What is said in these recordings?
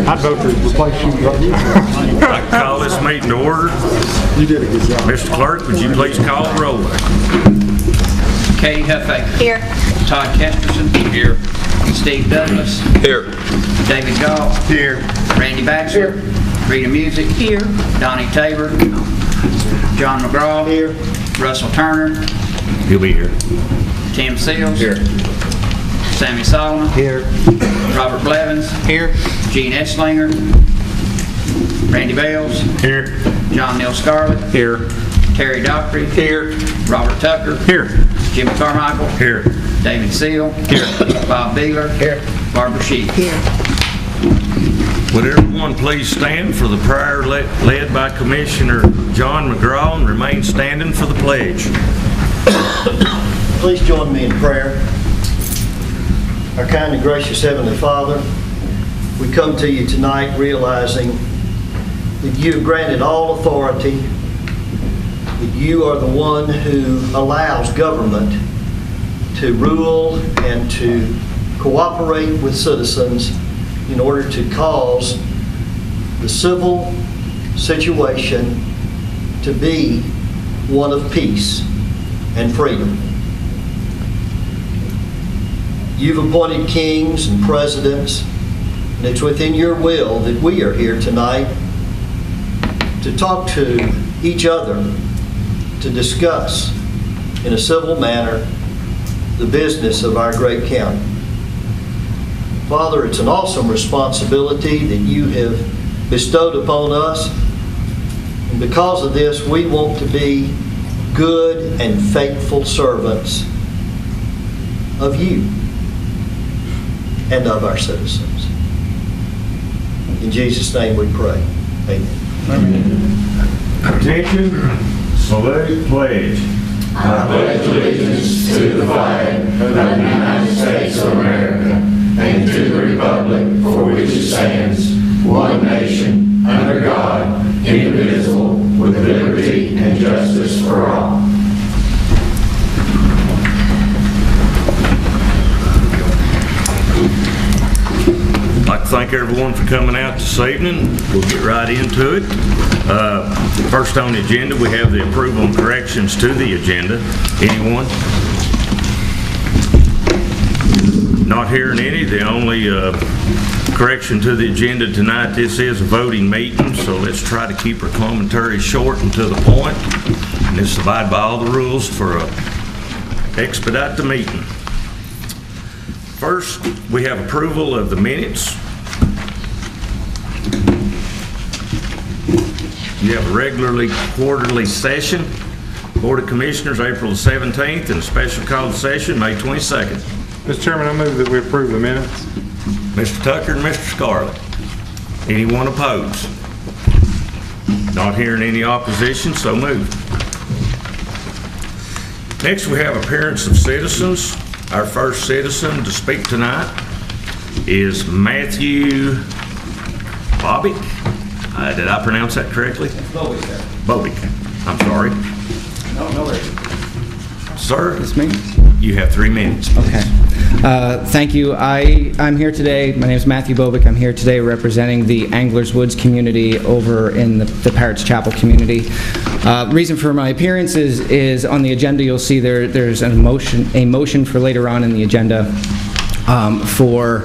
I'd vote to replace you. I'd like to call this meeting to order. You did a good job. Mr. Clerk, would you please call the roll? Katie Huffaker. Here. Todd Kesperson. Here. Steve Douglas. Here. David Goff. Here. Randy Baxter. Rita Music. Here. Donnie Tabor. John McGraw. Here. Russell Turner. He'll be here. Tim Seals. Here. Sammy Solomon. Here. Robert Blevins. Here. Gene Esslinger. Randy Bales. Here. John Neal Scarlett. Here. Terry Dockery. Here. Robert Tucker. Here. Jimmy Carmichael. Here. David Seal. Here. Bob Beeler. Here. Barbara Sheep. Here. Would everyone please stand for the prayer led by Commissioner John McGraw and remain standing for the pledge. Please join me in prayer. Our kind and gracious Heavenly Father, we come to you tonight realizing that you have granted all authority, that you are the one who allows government to rule and to cooperate with citizens in order to cause the civil situation to be one of peace and freedom. You've appointed kings and presidents, and it's within your will that we are here tonight to talk to each other, to discuss in a civil manner the business of our great county. Father, it's an awesome responsibility that you have bestowed upon us, and because of this, we want to be good and faithful servants of you and of our citizens. In Jesus' name we pray. Amen. Attention, salute, pledge. I pledge allegiance to the flag of the United States of America and to the republic for which it stands, one nation, under God, indivisible, with liberty and justice for all. I'd like to thank everyone for coming out this evening. We'll get right into it. First on the agenda, we have the approval and corrections to the agenda. Anyone? Not hearing any. The only correction to the agenda tonight, this is a voting meeting, so let's try to keep our commentary short and to the point. And let's abide by all the rules for expedite the meeting. First, we have approval of the minutes. You have a regularly quarterly session, Board of Commissioners, April the 17th, and a special called session, May 22nd. Mr. Chairman, I move that we approve the minutes. Mr. Tucker and Mr. Scarlett. Anyone opposed? Not hearing any opposition, so moved. Next, we have appearance of citizens. Our first citizen to speak tonight is Matthew Bobick. Did I pronounce that correctly? Bowie, sir. Bobick. I'm sorry. No worries. Sir, It's me? you have 3 minutes. Okay. Thank you. I'm here today. My name is Matthew Bobick. I'm here today representing the Anglers Woods community over in the Parrots Chapel community. Reason for my appearance is on the agenda. You'll see there's a motion for later on in the agenda for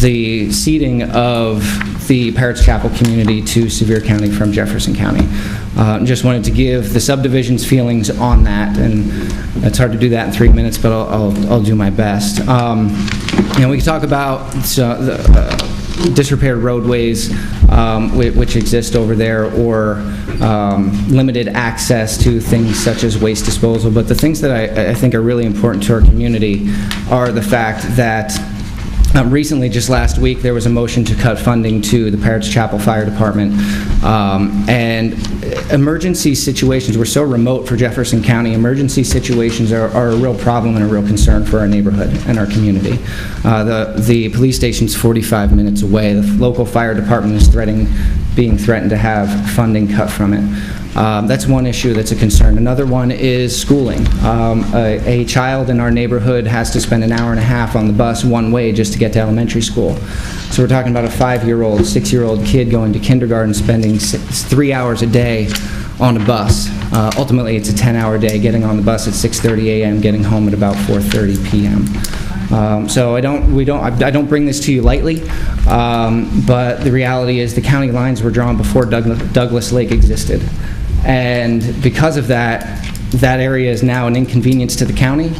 the ceding of the Parrots Chapel community to Sevier County from Jefferson County. Just wanted to give the subdivision's feelings on that, and it's hard to do that in 3 minutes, but I'll do my best. We can talk about the disrepaired roadways which exist over there, or limited access to things such as waste disposal. But the things that I think are really important to our community are the fact that recently, just last week, there was a motion to cut funding to the Parrots Chapel Fire Department. And emergency situations, we're so remote for Jefferson County, emergency situations are a real problem and a real concern for our neighborhood and our community. The police station's 45 minutes away. The local fire department is being threatened to have funding cut from it. That's one issue that's a concern. Another one is schooling. A child in our neighborhood has to spend an hour and a half on the bus one way just to get to elementary school. So we're talking about a 5-year-old, 6-year-old kid going to kindergarten, spending 3 hours a day on a bus. Ultimately, it's a 10-hour day, getting on the bus at 6:30 a.m., getting home at about 4:30 p.m. So I don't bring this to you lightly, but the reality is the county lines were drawn before Douglas Lake existed. And because of that, that area is now an inconvenience to the county,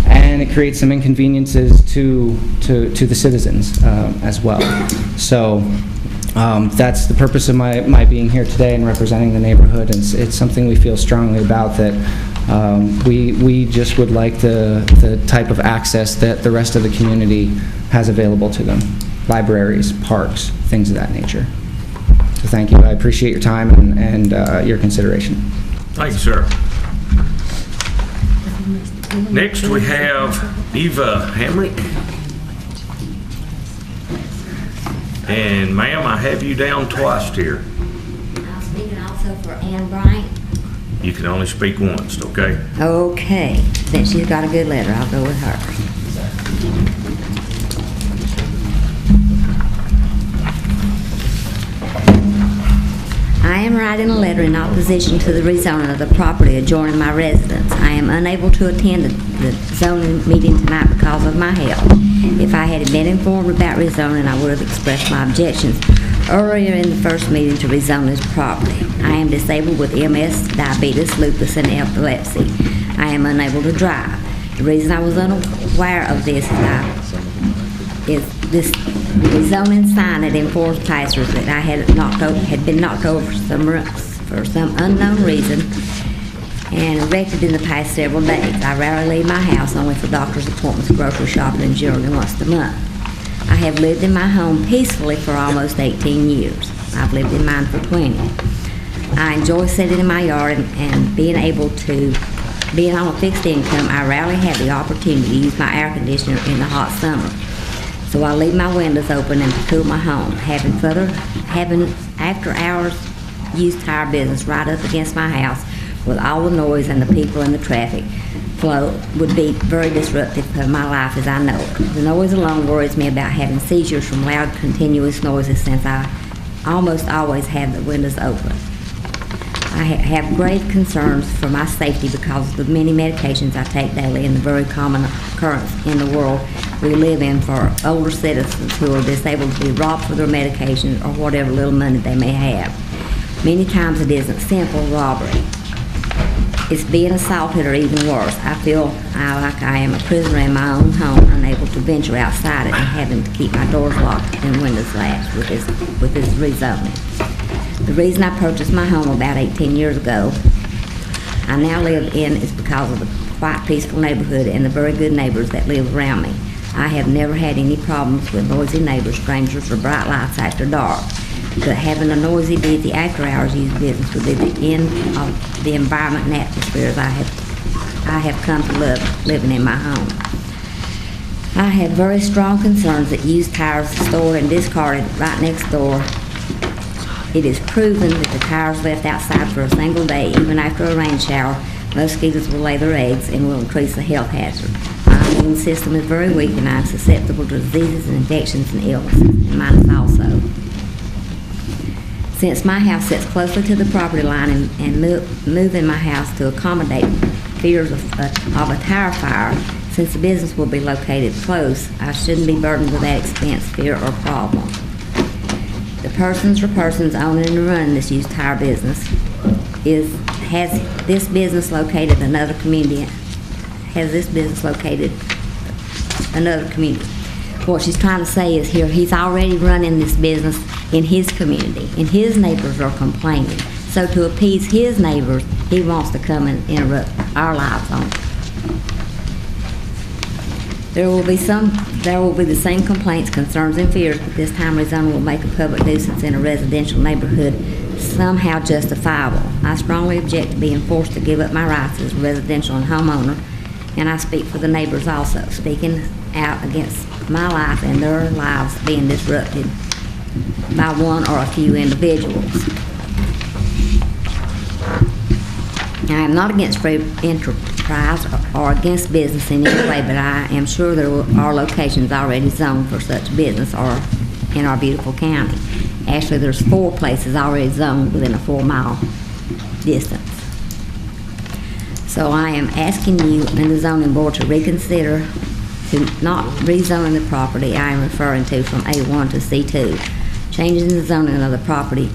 and it creates some inconveniences to the citizens as well. So that's the purpose of my being here today and representing the neighborhood. It's something we feel strongly about, that we just would like the type of access that the rest of the community has available to them. Libraries, parks, things of that nature. So thank you. I appreciate your time and your consideration. Thank you, sir. Next, we have Eva Hamrick. And ma'am, I have you down twice here. I'm speaking also for Ann Bryant. You can only speak once, okay? Okay, then she's got a good letter. I'll go with her. I am writing a letter in opposition to the rezoning of the property adjoining my residence. I am unable to attend the zoning meeting tonight because of my health. If I had been informed about rezoning, I would have expressed my objections earlier in the first meeting to rezone this property. I am disabled with MS, diabetes, lupus, and epilepsy. I am unable to drive. The reason I was unaware of this is this rezoning sign that informs passers that I had been knocked over for some unknown reason and erected in the past several days. I rarely leave my house, only for doctor's appointments, grocery shopping, and generally once a month. I have lived in my home peacefully for almost 18 years. I've lived in mine for 20. I enjoy sitting in my yard and being on a fixed income. I rarely have the opportunity to use my air conditioner in the hot summer. So I leave my windows open and to cool my home. Having after-hours used tire business right up against my house with all the noise and the people and the traffic flow would be very disruptive to my life as I know it. The noise alone worries me about having seizures from loud, continuous noises, since I almost always have the windows open. I have grave concerns for my safety because of the many medications I take daily and the very common occurrence in the world we live in for older citizens who are disabled to be robbed for their medications or whatever little money they may have. Many times it isn't simple robbery. It's being assaulted or even worse. I feel like I am a prisoner in my own home, unable to venture outside it and having to keep my doors locked and windows latched with this rezoning. The reason I purchased my home about 18 years ago, I now live in, is because of the quiet, peaceful neighborhood and the very good neighbors that live around me. I have never had any problems with noisy neighbors, strangers, or bright lights after dark. But having a noisy, busy after-hours use business would be the end of the environment and atmospheres I have come to love living in my home. I have very strong concerns that used tires stored and discarded right next door. It is proven that the tires left outside for a single day, even after a rain shower, mosquitoes will lay their eggs and will increase the health hazard. My immune system is very weak and I am susceptible to diseases and infections and illnesses, and mine is also. Since my house sits closely to the property line and moving my house to accommodate fears of a tire fire, since the business will be located close, I shouldn't be burdened with that expense, fear, or problem. The persons owning and running this used tire business has this business located another community. What she's trying to say is here, he's already running this business in his community, and his neighbors are complaining. So to appease his neighbors, he wants to come and interrupt our lives on it. There will be the same complaints, concerns, and fears, but this time rezoning will make a public nuisance in a residential neighborhood somehow justifiable. I strongly object to being forced to give up my rights as a residential and homeowner, and I speak for the neighbors also, speaking out against my life and their lives being disrupted by one or a few individuals. I am not against free enterprise or against business in any way, but I am sure there are locations already zoned for such business or in our beautiful county. Actually, there's 4 places already zoned within a 4-mile distance. So I am asking you and the zoning board to reconsider to not rezoning the property I am referring to from A1 to C2, changing the zoning of the property.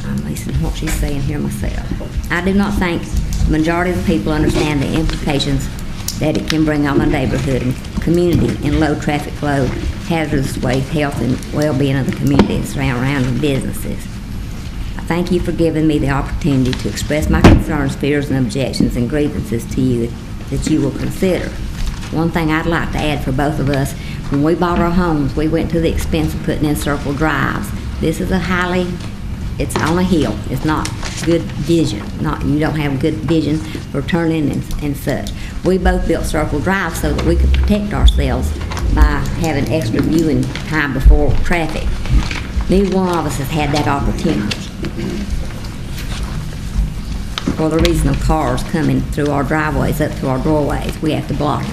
I'm listening to what she's saying here myself. I do not think the majority of the people understand the implications that it can bring on the neighborhood and community in low traffic flow, hazardous waste, health and well-being of the community and surrounding businesses. I thank you for giving me the opportunity to express my concerns, fears, and objections and grievances to you that you will consider. One thing I'd like to add for both of us, when we bought our homes, we went to the expense of putting in circle drives. This is it's on a hill. It's not good vision. You don't have good vision for turning and such. We both built circle drives so that we could protect ourselves by having extra viewing time before traffic. Neither one of us has had that opportunity. For the reason of cars coming through our driveways up to our doorways, we have to block it.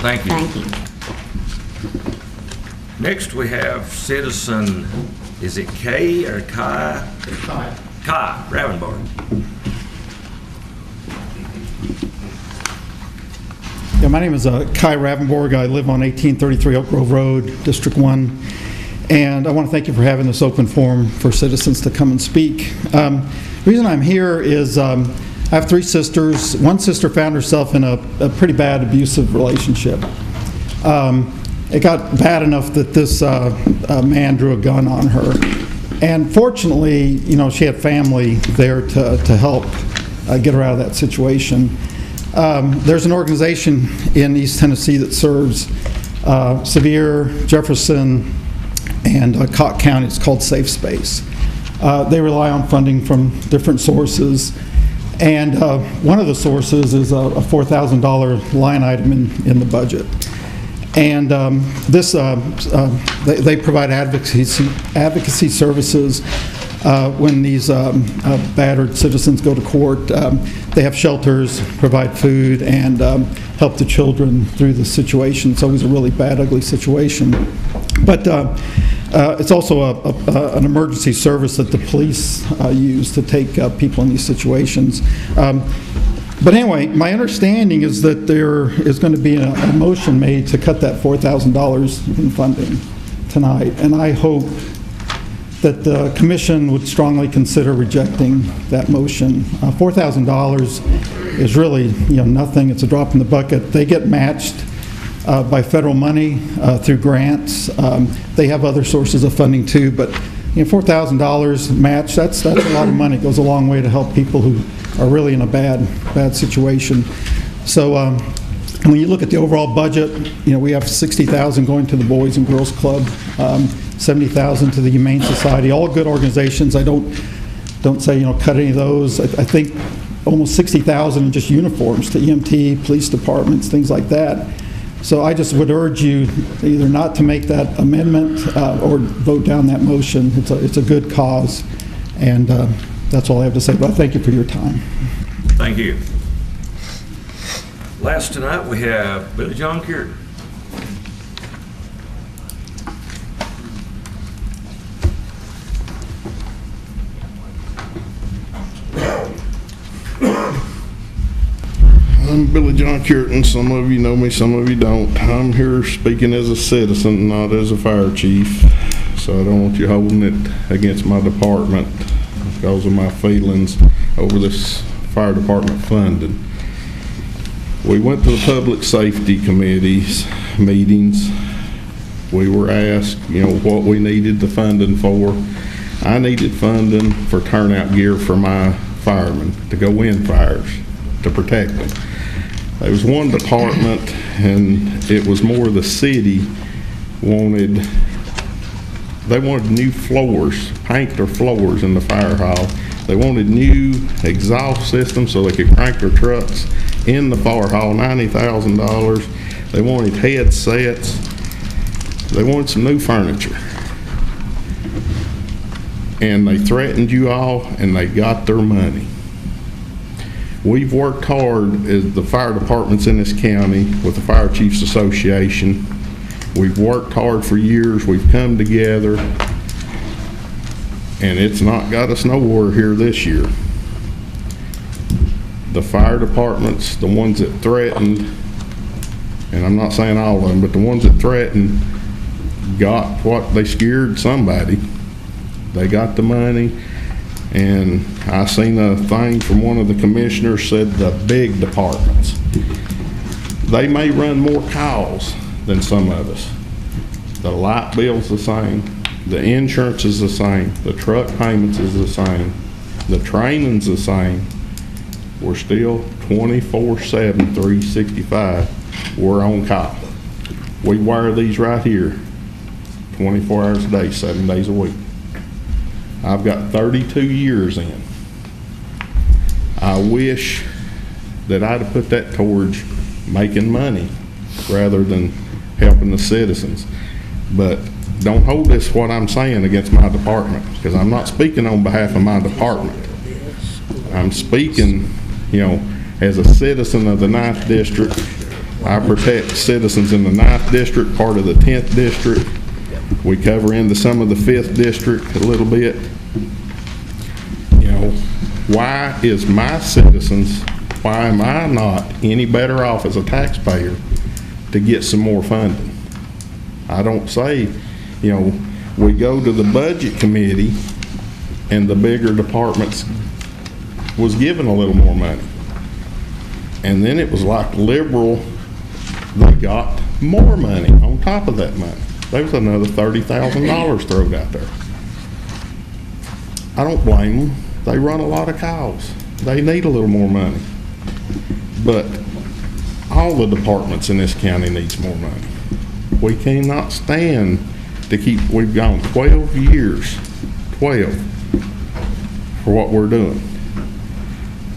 Thank you. Thank you. Next, we have citizen, is it Kay or Kai? Kai Ravenborg. Yeah, my name is Kai Ravenborg. I live on 1833 Oak Grove Road, District 1. And I want to thank you for having this open forum for citizens to come and speak. The reason I'm here is I have 3 sisters. One sister found herself in a pretty bad abusive relationship. It got bad enough that this man drew a gun on her. And fortunately, she had family there to help get her out of that situation. There's an organization in East Tennessee that serves Sevier, Jefferson, and Cocke County. It's called Safe Space. They rely on funding from different sources, and one of the sources is a $4,000 line item in the budget. And they provide advocacy services when these battered citizens go to court. They have shelters, provide food, and help the children through the situation. It's always a really bad, ugly situation. But it's also an emergency service that the police use to take people in these situations. But anyway, my understanding is that there is going to be a motion made to cut that $4,000 in funding tonight, and I hope that the commission would strongly consider rejecting that motion. $4,000 is really nothing. It's a drop in the bucket. They get matched by federal money through grants. They have other sources of funding too, but $4,000 match, that's a lot of money. It goes a long way to help people who are really in a bad situation. So when you look at the overall budget, we have $60,000 going to the Boys and Girls Club, $70,000 to the Humane Society, all good organizations. I don't say cut any of those. I think almost $60,000 in just uniforms to EMT, police departments, things like that. So I just would urge you either not to make that amendment or vote down that motion. It's a good cause, and that's all I have to say. But I thank you for your time. Thank you. Last tonight we have Billy John Cureton. I'm Billy John Cureton. Some of you know me, some of you don't. I'm here speaking as a citizen, not as a fire chief. So I don't want you holding it against my department because of my feelings over this fire department funding. We went to the Public Safety Committee's meetings. We were asked, what we needed the funding for. I needed funding for turnout gear for my firemen to go in fires, to protect them. There was one department, and it was more the city wanted new floors, paint their floors in the fire hall. They wanted new exhaust systems so they could crank their trucks in the fire hall, $90,000. They wanted headsets. They wanted some new furniture. And they threatened you all, and they got their money. We've worked hard as the fire departments in this county with the Fire Chiefs Association. We've worked hard for years. We've come together, and it's not got us nowhere here this year. The fire departments, the ones that threatened, and I'm not saying all of them, but the ones that threatened got what they scared somebody. They got the money, and I seen a thing from one of the commissioners said the big departments, they may run more calls than some of us. The light bill's the same, the insurance is the same, the truck payments is the same, the training's the same. We're still 24/7, 365. We're on call. We wire these right here 24 hours a day, 7 days a week. I've got 32 years in. I wish that I'd have put that towards making money rather than helping the citizens. But don't hold this what I'm saying against my department, because I'm not speaking on behalf of my department. I'm speaking, you know, as a citizen of the 9th District. I protect citizens in the 9th District, part of the 10th District. We cover into some of the 5th District a little bit. You know, why is my citizens, why am I not any better off as a taxpayer to get some more funding? I don't say, you know, we go to the budget committee and the bigger departments was given a little more money. And then it was like liberal, they got more money on top of that money. There was another $30,000 thrown out there. I don't blame them. They run a lot of calls. They need a little more money. But all the departments in this county needs more money. We cannot stand to keep, we've gone 12 years, 12, for what we're doing.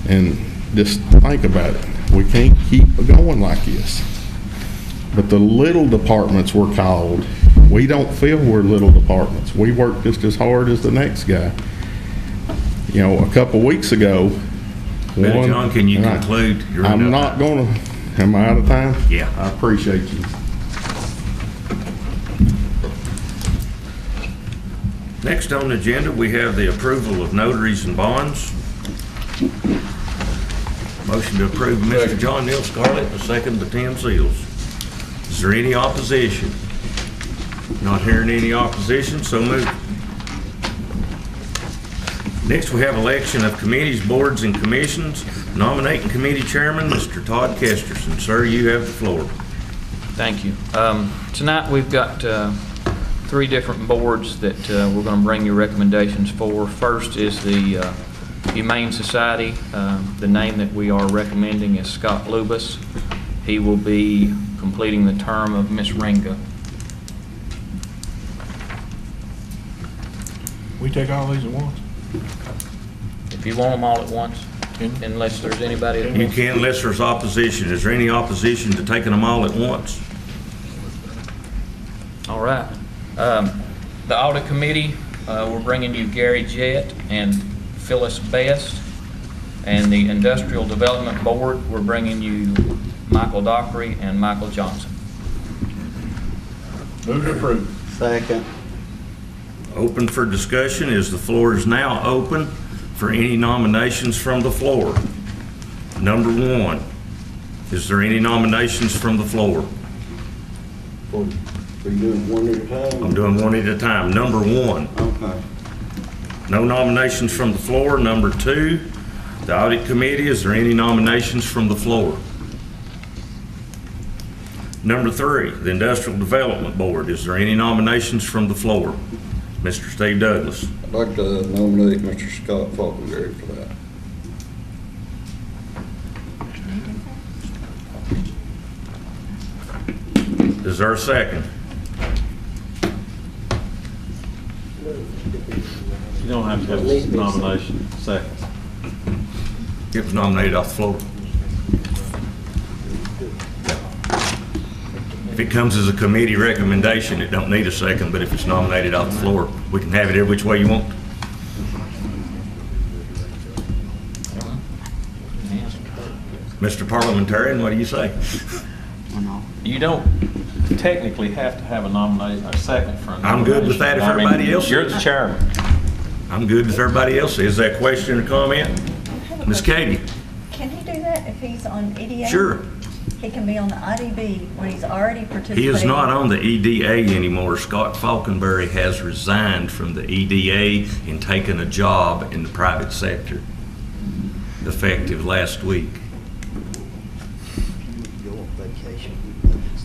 And just think about it. We can't keep going like this. But the little departments were called. We don't feel we're little departments. We work just as hard as the next guy. You know, a couple weeks ago, Billy John, can you conclude? I'm not going to, am I out of time? Yeah. I appreciate you. Next on the agenda, we have the approval of notaries and bonds. Motion to approve by Mr. John Neal Scarlett, a second by Tim Seals. Is there any opposition? Not hearing any opposition, so moved. Next, we have election of committees, boards, and commissions. Nominating committee chairman, Mr. Todd Kesterson. Sir, you have the floor. Thank you. Tonight, we've got 3 different boards that we're going to bring you recommendations for. First is the Humane Society. The name that we are recommending is Scott Lubus. He will be completing the term of Miss Ringa. We take all these at once? If you want them all at once, unless there's anybody that You can unless there's opposition. Is there any opposition to taking them all at once? All right. The Audit Committee, we're bringing you Gary Jett and Phyllis Best. And the Industrial Development Board, we're bringing you Michael Dockery and Michael Johnson. Move to approve. Second. Open for discussion. The floor is now open for any nominations from the floor. Number 1. Is there any nominations from the floor? Are you doing one at a time? I'm doing one at a time. Number 1. Okay. No nominations from the floor. Number 2, the Audit Committee. Is there any nominations from the floor? Number 3, the Industrial Development Board. Is there any nominations from the floor? Mr. Steve Douglas. I'd like to nominate Mr. Scott Falconberry for that. Is there a second? You don't have to have a nomination. Second. It was nominated off the floor. If it comes as a committee recommendation, it don't need a second, but if it's nominated off the floor, we can have it every which way you want. Mr. Parliamentarian, what do you say? You don't technically have to have a nomination, a second for a nomination. I'm good with that if I mean, everybody else You're is. the chairman. I'm good with everybody else. Is that question or comment? Ms. Katie? Can he do that if he's on EDA? Sure. He can be on the IDB when he's already participating? He is not on the EDA anymore. Scott Falconberry has resigned from the EDA and taken a job in the private sector, effective last week.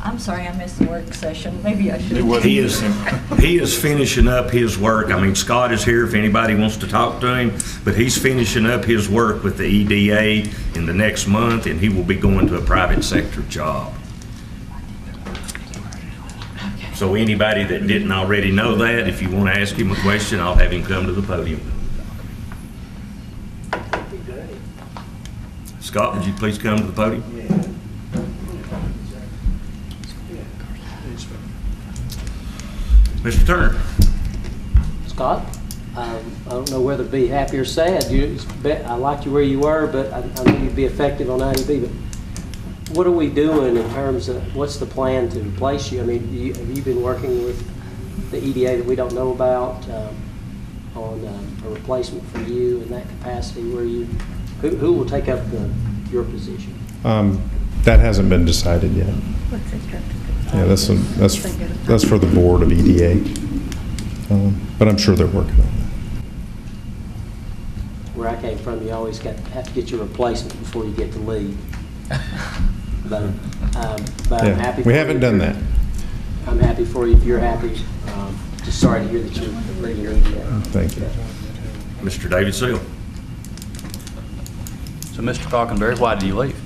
I'm sorry, I missed the work session. Maybe I should. He is finishing up his work. I mean, Scott is here if anybody wants to talk to him, but he's finishing up his work with the EDA in the next month, and he will be going to a private sector job. So anybody that didn't already know that, if you want to ask him a question, I'll have him come to the podium. Scott, would you please come to the podium? Mr. Turner. Scott, I don't know whether to be happy or sad. I liked you where you were, but I knew you'd be effective on IDB. But what are we doing in terms of what's the plan to replace you? I mean, have you been working with the EDA that we don't know about on a replacement for you in that capacity? Who will take up your position? That hasn't been decided yet. Yeah, that's for the board of EDA, but I'm sure they're working on that. Where I came from, you always have to get your replacement before you get to leave. But Yeah, I'm happy. we haven't done that. I'm happy for you if you're happy. Just sorry to hear that you're leaving EDA. Thank you. Mr. David Seal. So, Mr. Falconberry, why did you leave?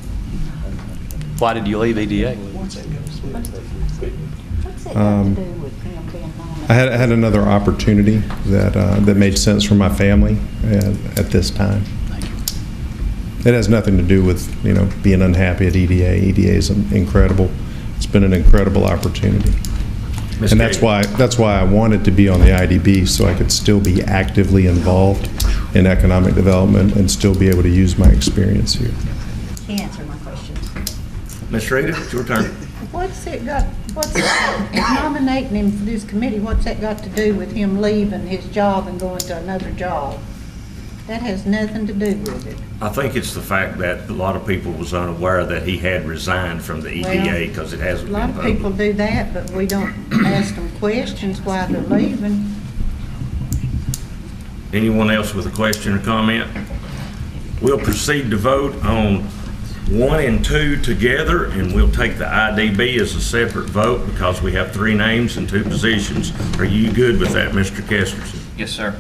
Why did you leave EDA? What's it got to do with him being nominated? I had another opportunity that made sense for my family at this time. Thank you. It has nothing to do with being unhappy at EDA. EDA is incredible. It's been an incredible opportunity, and that's why I wanted to be on the IDB, so I could still be actively involved in economic development and still be able to use my experience here. He answered my question. Ms. Rita, it's your turn. What's nominating him for this committee, what's that got to do with him leaving his job and going to another job? That has nothing to do with it. I think it's the fact that a lot of people was unaware that he had resigned from the EDA because it hasn't A been lot of voted. people do that, but we don't ask them questions why they're leaving. Anyone else with a question or comment? We'll proceed to vote on 1 and 2 together, and we'll take the IDB as a separate vote because we have 3 names and 2 positions. Are you good with that, Mr. Kesterson? Yes, sir.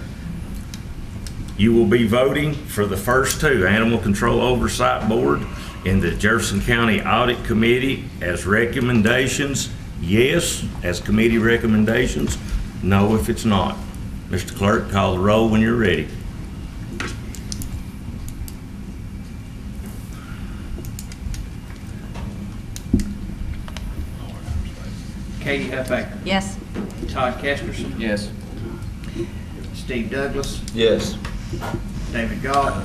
You will be voting for the first 2, Animal Control Oversight Board and the Jefferson County Audit Committee as recommendations. Yes, as committee recommendations. No, if it's not. Mr. Clerk, call the roll when you're ready. Katie Huffaker. Yes. Todd Kesterson. Yes. Steve Douglas. Yes. David Gott.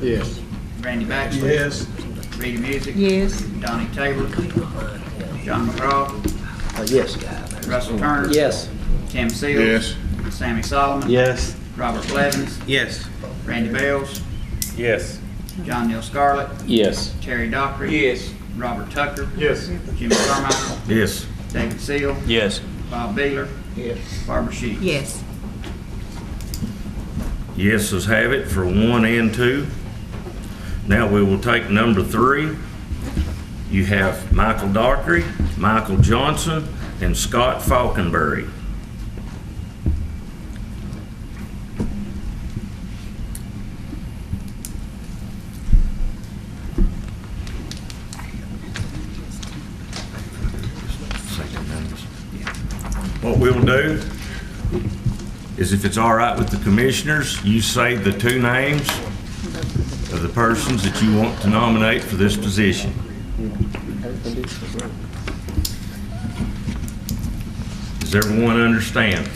Yes. Randy Baxter. Yes. Rita Music. Yes. Donnie Tabor. John McGraw. Yes. Russell Turner. Yes. Tim Seals. Yes. Sammy Solomon. Yes. Robert Blevins. Yes. Randy Bales. Yes. John Neal Scarlett. Yes. Terry Dockery. Yes. Robert Tucker. Yes. Jimmy Carmichael. Yes. David Seal. Yes. Bob Beeler. Yes. Barbara Sheets. Yes. Yeses have it for 1 and 2. Now we will take number 3. You have Michael Dockery, Michael Johnson, and Scott Falconberry. What we'll do is, if it's all right with the commissioners, you say the 2 names of the persons that you want to nominate for this position. Does everyone understand?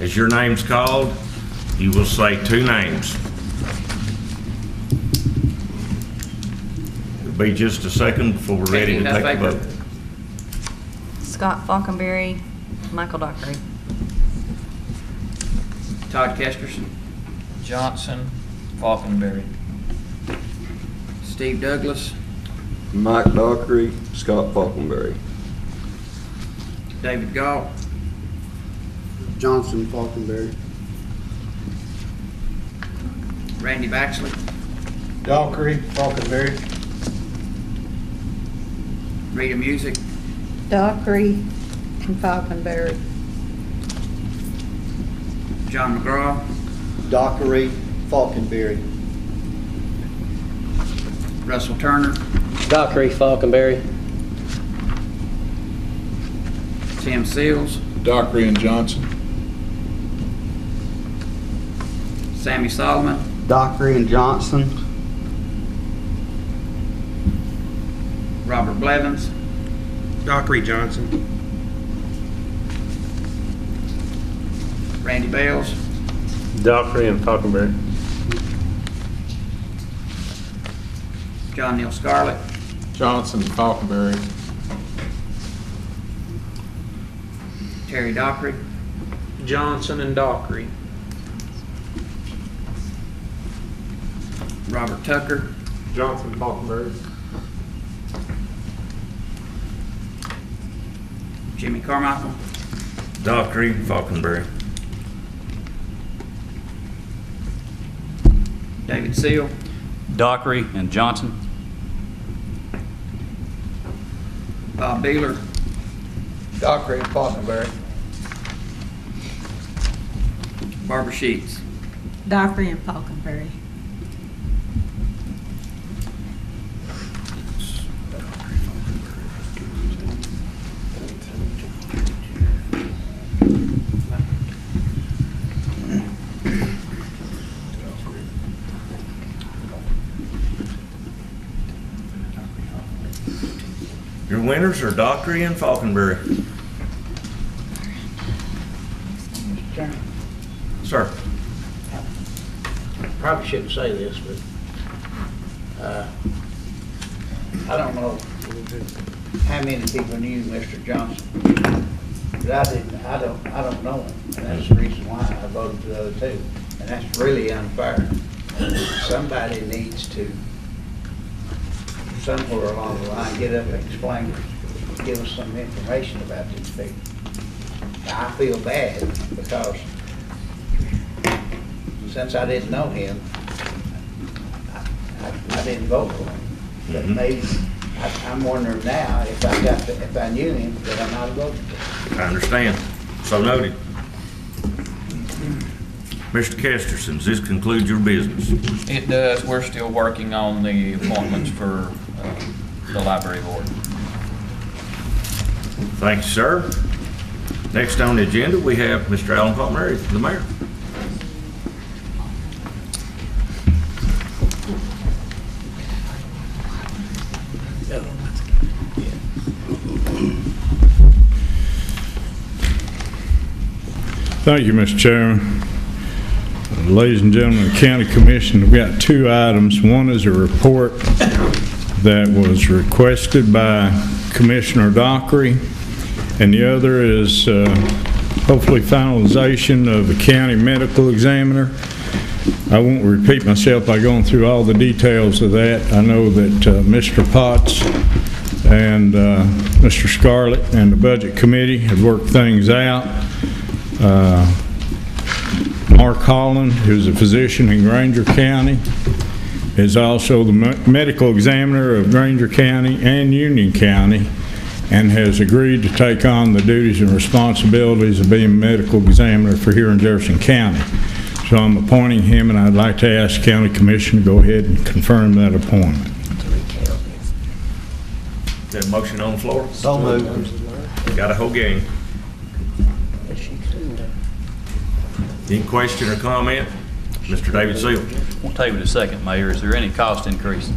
As your name's called, you will say two names. It'll be just a second before we're ready to take the vote. Scott Falconberry, Michael Dockery. Todd Kesterson, Johnson, Falconberry. Steve Douglas, Mike Dockery, Scott Falconberry. David Galt, Johnson Falconberry. Randy Baxley, Dockery Falconberry. Rita Music, Dockery and Falconberry. John McGraw, Dockery, Falconberry. Russell Turner, Dockery Falconberry. Tim Seals, Dockery and Johnson. Sammy Solomon, Dockery and Johnson. Robert Blevins, Dockery Johnson. Randy Bales, Dockery and Falconberry. John Neal Scarlett, Johnson, Falconberry. Terry Dockery, Johnson and Dockery. Robert Tucker, Johnson Falconberry. Jimmy Carmichael, Dockery, Falconberry. David Seal, Dockery and Johnson. Bob Beeler, Dockery and Falconberry. Barbara Sheets. Dockery and Falconberry. Your winners are Dockery and Falconberry. Mr. Chairman, Sir. probably shouldn't say this, but I don't know how many people knew Mr. Johnson, but I don't know him, and that's the reason why I voted for the other two, and that's really unfair. Somebody needs to, somewhere along the line, get up and explain, give us some information about these people. Now, I feel bad because since I didn't know him, I didn't vote for him. But maybe, I'm wondering now, if I knew him, that I might have voted for him. I understand. So noted. Mr. Kesterson, does this conclude your business? It does. We're still working on the appointments for the library board. Thank you, sir. Next on the agenda, we have Mr. Alan Palmieri, the mayor. Thank you, Mr. Chairman. Ladies and gentlemen of the County Commission, we've got two items. One is a report that was requested by Commissioner Dockery, and the other is hopefully finalization of the county medical examiner. I won't repeat myself by going through all the details of that. I know that Mr. Potts and Mr. Scarlett and the Budget Committee had worked things out. Mark Holland, who's a physician in Granger County, is also the medical examiner of Granger County and Union County, and has agreed to take on the duties and responsibilities of being medical examiner for here in Jefferson County. So I'm appointing him, and I'd like to ask the County Commission to go ahead and confirm that appointment. Is there a motion on the floor? So moved. Got a whole game. Any question or comment? Mr. David Seal. We'll table it a second, Mayor. Is there any cost increase?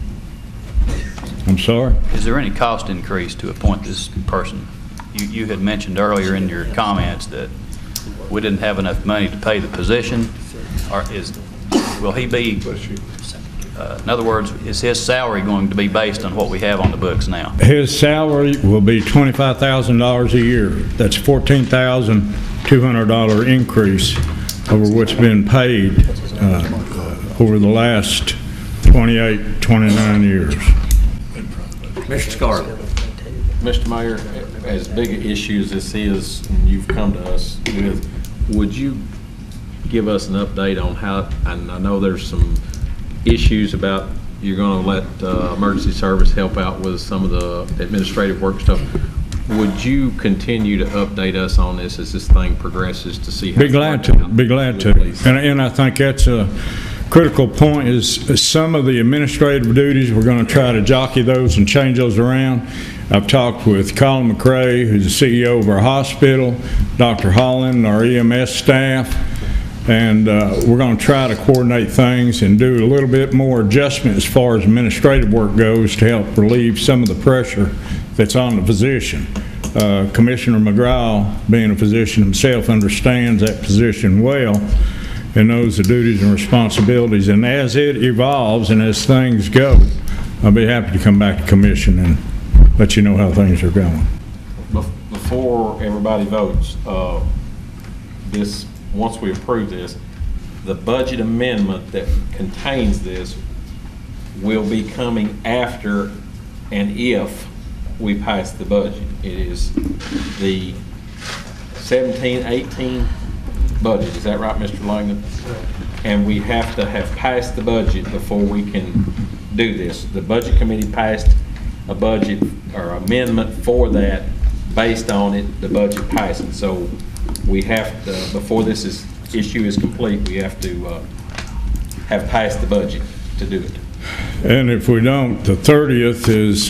I'm sorry? Is there any cost increase to appoint this person? you had mentioned earlier in your comments that we didn't have enough money to pay the position. Will he be, in other words, is his salary going to be based on what we have on the books now? His salary will be $25,000 a year. That's $14,200 increase over what's been paid over the last 28, 29 years. Mr. Scarlett. Mr. Mayor, as big an issue as this is, and you've come to us with, would you give us an update on how, and I know there's some issues about you're going to let emergency service help out with some of the administrative work stuff. Would you continue to update us on this as this thing progresses to see how Be glad to. And I think that's a critical point is some of the administrative duties, we're going to try to jockey those and change those around. I've talked with Colin McRae, who's the CEO of our hospital, Dr. Holland, our EMS staff, and we're going to try to coordinate things and do a little bit more adjustment as far as administrative work goes to help relieve some of the pressure that's on the physician. Commissioner McGraw, being a physician himself, understands that position well and knows the duties and responsibilities. And as it evolves and as things go, I'll be happy to come back to commission and let you know how things are going. Before everybody votes, once we approve this, the budget amendment that contains this will be coming after and if we pass the budget. It is the 17-18 budget. Is that right, Mr. Langdon? And we have to have passed the budget before we can do this. The budget committee passed a budget or amendment for that based on it, the budget passing. So we have to, before this issue is complete, we have to have passed the budget to do it. And if we don't, the 30th is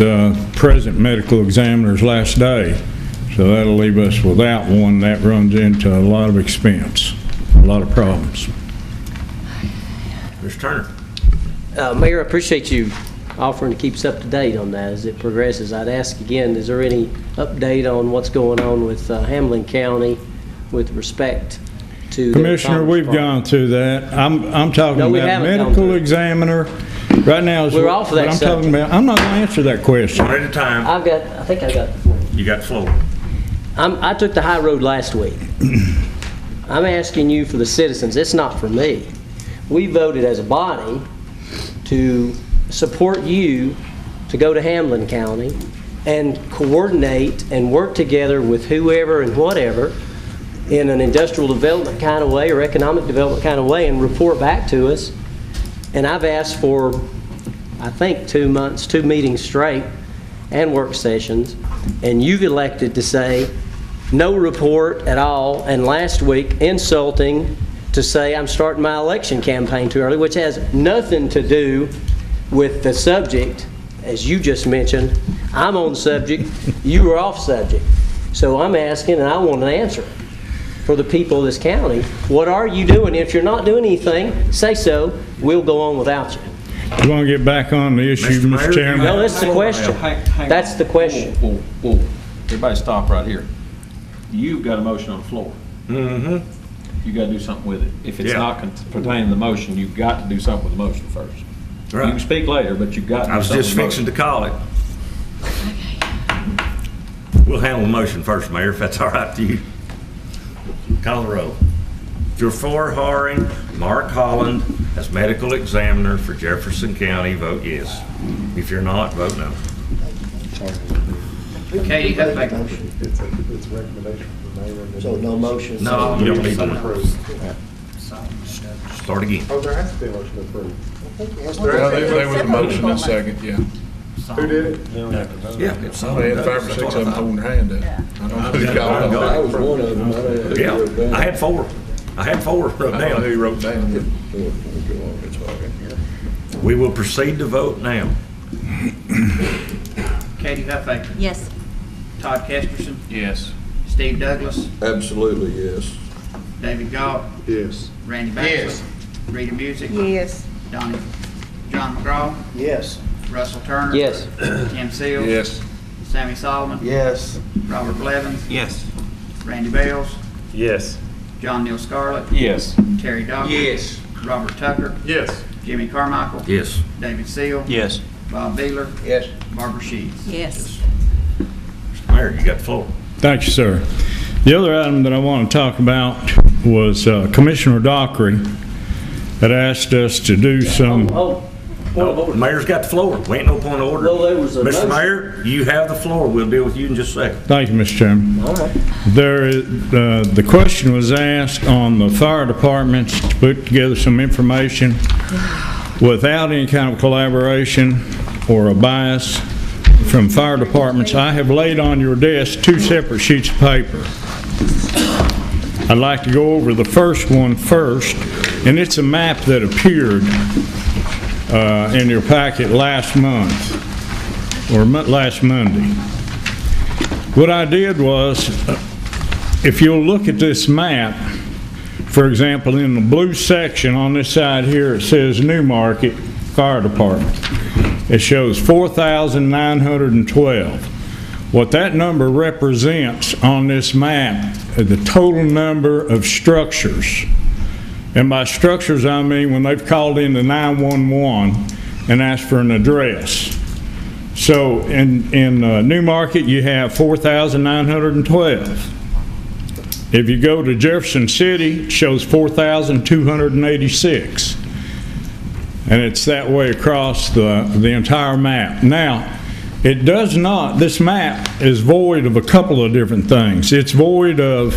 present medical examiner's last day. So that'll leave us without one. That runs into a lot of expense, a lot of problems. Mr. Turner. Mayor, I appreciate you offering to keep us up to date on that as it progresses. I'd ask again, is there any update on what's going on with Hamlin County with respect to Commissioner, we've gone through that. I'm talking about medical examiner. Right now is we're off of that I'm subject. talking about. I'm not going to answer that question. One at a time. I think I got the floor. You got the floor. I took the high road last week. I'm asking you for the citizens. It's not for me. We voted as a body to support you to go to Hamlin County and coordinate and work together with whoever and whatever in an industrial development kind of way or economic development kind of way and report back to us. And I've asked for, I think, 2 months, 2 meetings straight and work sessions, and you've elected to say no report at all, and last week insulting to say I'm starting my election campaign too early, which has nothing to do with the subject, as you just mentioned. I'm on subject, you are off subject. So I'm asking, and I want an answer for the people of this county. What are you doing? If you're not doing anything, say so. We'll go on without you. You want to get back on the issue, Mr. Chairman? No, that's the question. That's the question. Whoa. Everybody stop right here. You've got a motion on the floor. Mm-hmm. You got to do something with it. If it's not pertaining to the motion, you've got to do something with the motion first. Right. You can speak later, but you've got to do I was something just with the fixing to call it. We'll handle the motion first, Mayor, if that's all right with you. Call the roll. If you're for hiring Mark Holland as medical examiner for Jefferson County, vote yes. If you're not, vote no. Katie, you got to make a motion. It's a recommendation from the mayor. So no motion? No, you don't need one. Start again. Oh, there has to be a motion to approve. Well, they was a motion and second, yeah. Who did it? Yeah, it's I had 5 or 6 of them holding their hand up. I don't know who got it. I was one of them. Yeah, I had 4. I had 4 wrote I don't know who down. wrote down. We will proceed to vote now. Katie Huffacre. Yes. Todd Kesterson. Yes. Steve Douglas. Absolutely, yes. David Galt. Yes. Randy Baxter. Rita Music. Yes. John McGraw. Yes. Russell Turner. Yes. Tim Seals. Yes. Sammy Solomon. Yes. Robert Blevins. Yes. Randy Bales. Yes. John Neal Scarlett. Yes. Terry Dockery. Yes. Robert Tucker. Yes. Jimmy Carmichael. Yes. David Seal. Yes. Bob Beeler. Yes. Barbara Sheets. Yes. Mayor, you got the floor. Thank you, sir. The other item that I want to talk about was Commissioner Dockery had asked us to do some... No, the mayor's got the floor. We ain't no point of order. Well, there was a Mr. motion. Mayor, you have the floor. We'll deal with you in just a second. Thank you, Mr. Chairman. All right. The question was asked on the fire departments to put together some information without any kind of collaboration or a bias from fire departments. I have laid on your desk 2 separate sheets of paper. I'd like to go over the first one first, and it's a map that appeared in your packet last month, or last Monday. What I did was, if you'll look at this map, for example, in the blue section on this side here, it says Newmarket Fire Department. It shows 4,912. What that number represents on this map is the total number of structures. And by structures, I mean when they've called in the 911 and asked for an address. So in Newmarket, you have 4,912. If you go to Jefferson City, it shows 4,286. And it's that way across the entire map. Now, it does not, this map is void of a couple of different things. It's void of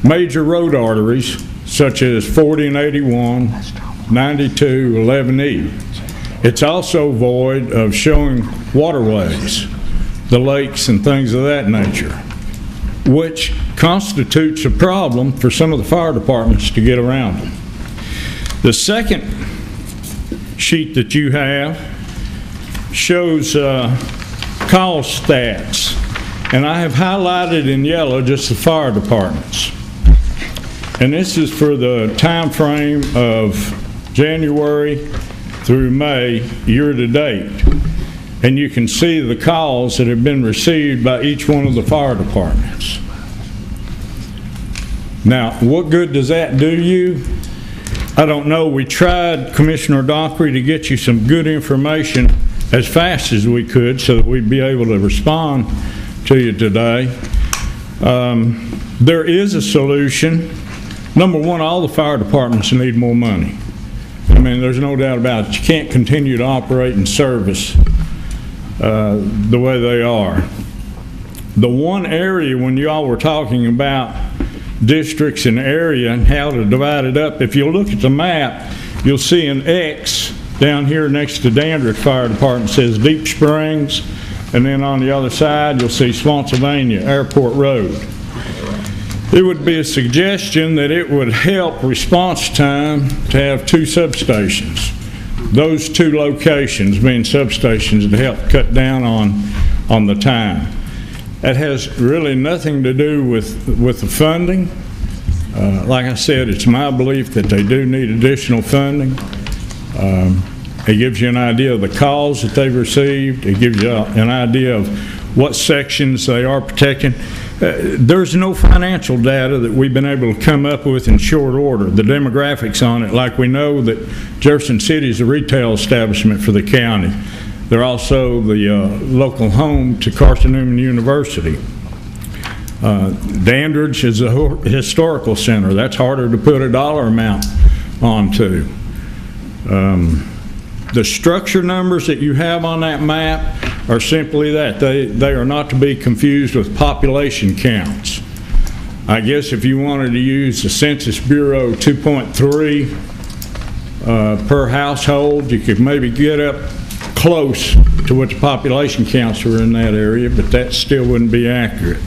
major road arteries, such as 40 and 81, 92, 11E. It's also void of showing waterways, the lakes and things of that nature, which constitutes a problem for some of the fire departments to get around them. The second sheet that you have shows call stats, and I have highlighted in yellow just the fire departments. And this is for the time frame of January through May, year to date. And you can see the calls that have been received by each one of the fire departments. Now, what good does that do you? I don't know. We tried, Commissioner Dockery, to get you some good information as fast as we could so that we'd be able to respond to you today. There is a solution. Number one, all the fire departments need more money. I mean, there's no doubt about it. You can't continue to operate and service the way they are. The one area when y'all were talking about districts and area and how to divide it up, if you look at the map, you'll see an X down here next to Dandridge Fire Department says Deep Springs, and then on the other side you'll see Spotsylvania Airport Road. It would be a suggestion that it would help response time to have 2 substations. Those 2 locations being substations to help cut down on the time. That has really nothing to do with the funding. Like I said, it's my belief that they do need additional funding. It gives you an idea of the calls that they've received. It gives you an idea of what sections they are protecting. There's no financial data that we've been able to come up with in short order. The demographics on it, like we know that Jefferson City is a retail establishment for the county. They're also the local home to Carson Newman University. Dandridge is a historical center. That's harder to put a dollar amount onto. The structure numbers that you have on that map are simply that. They are not to be confused with population counts. I guess if you wanted to use the Census Bureau 2.3 per household, you could maybe get up close to what the population counts were in that area, but that still wouldn't be accurate.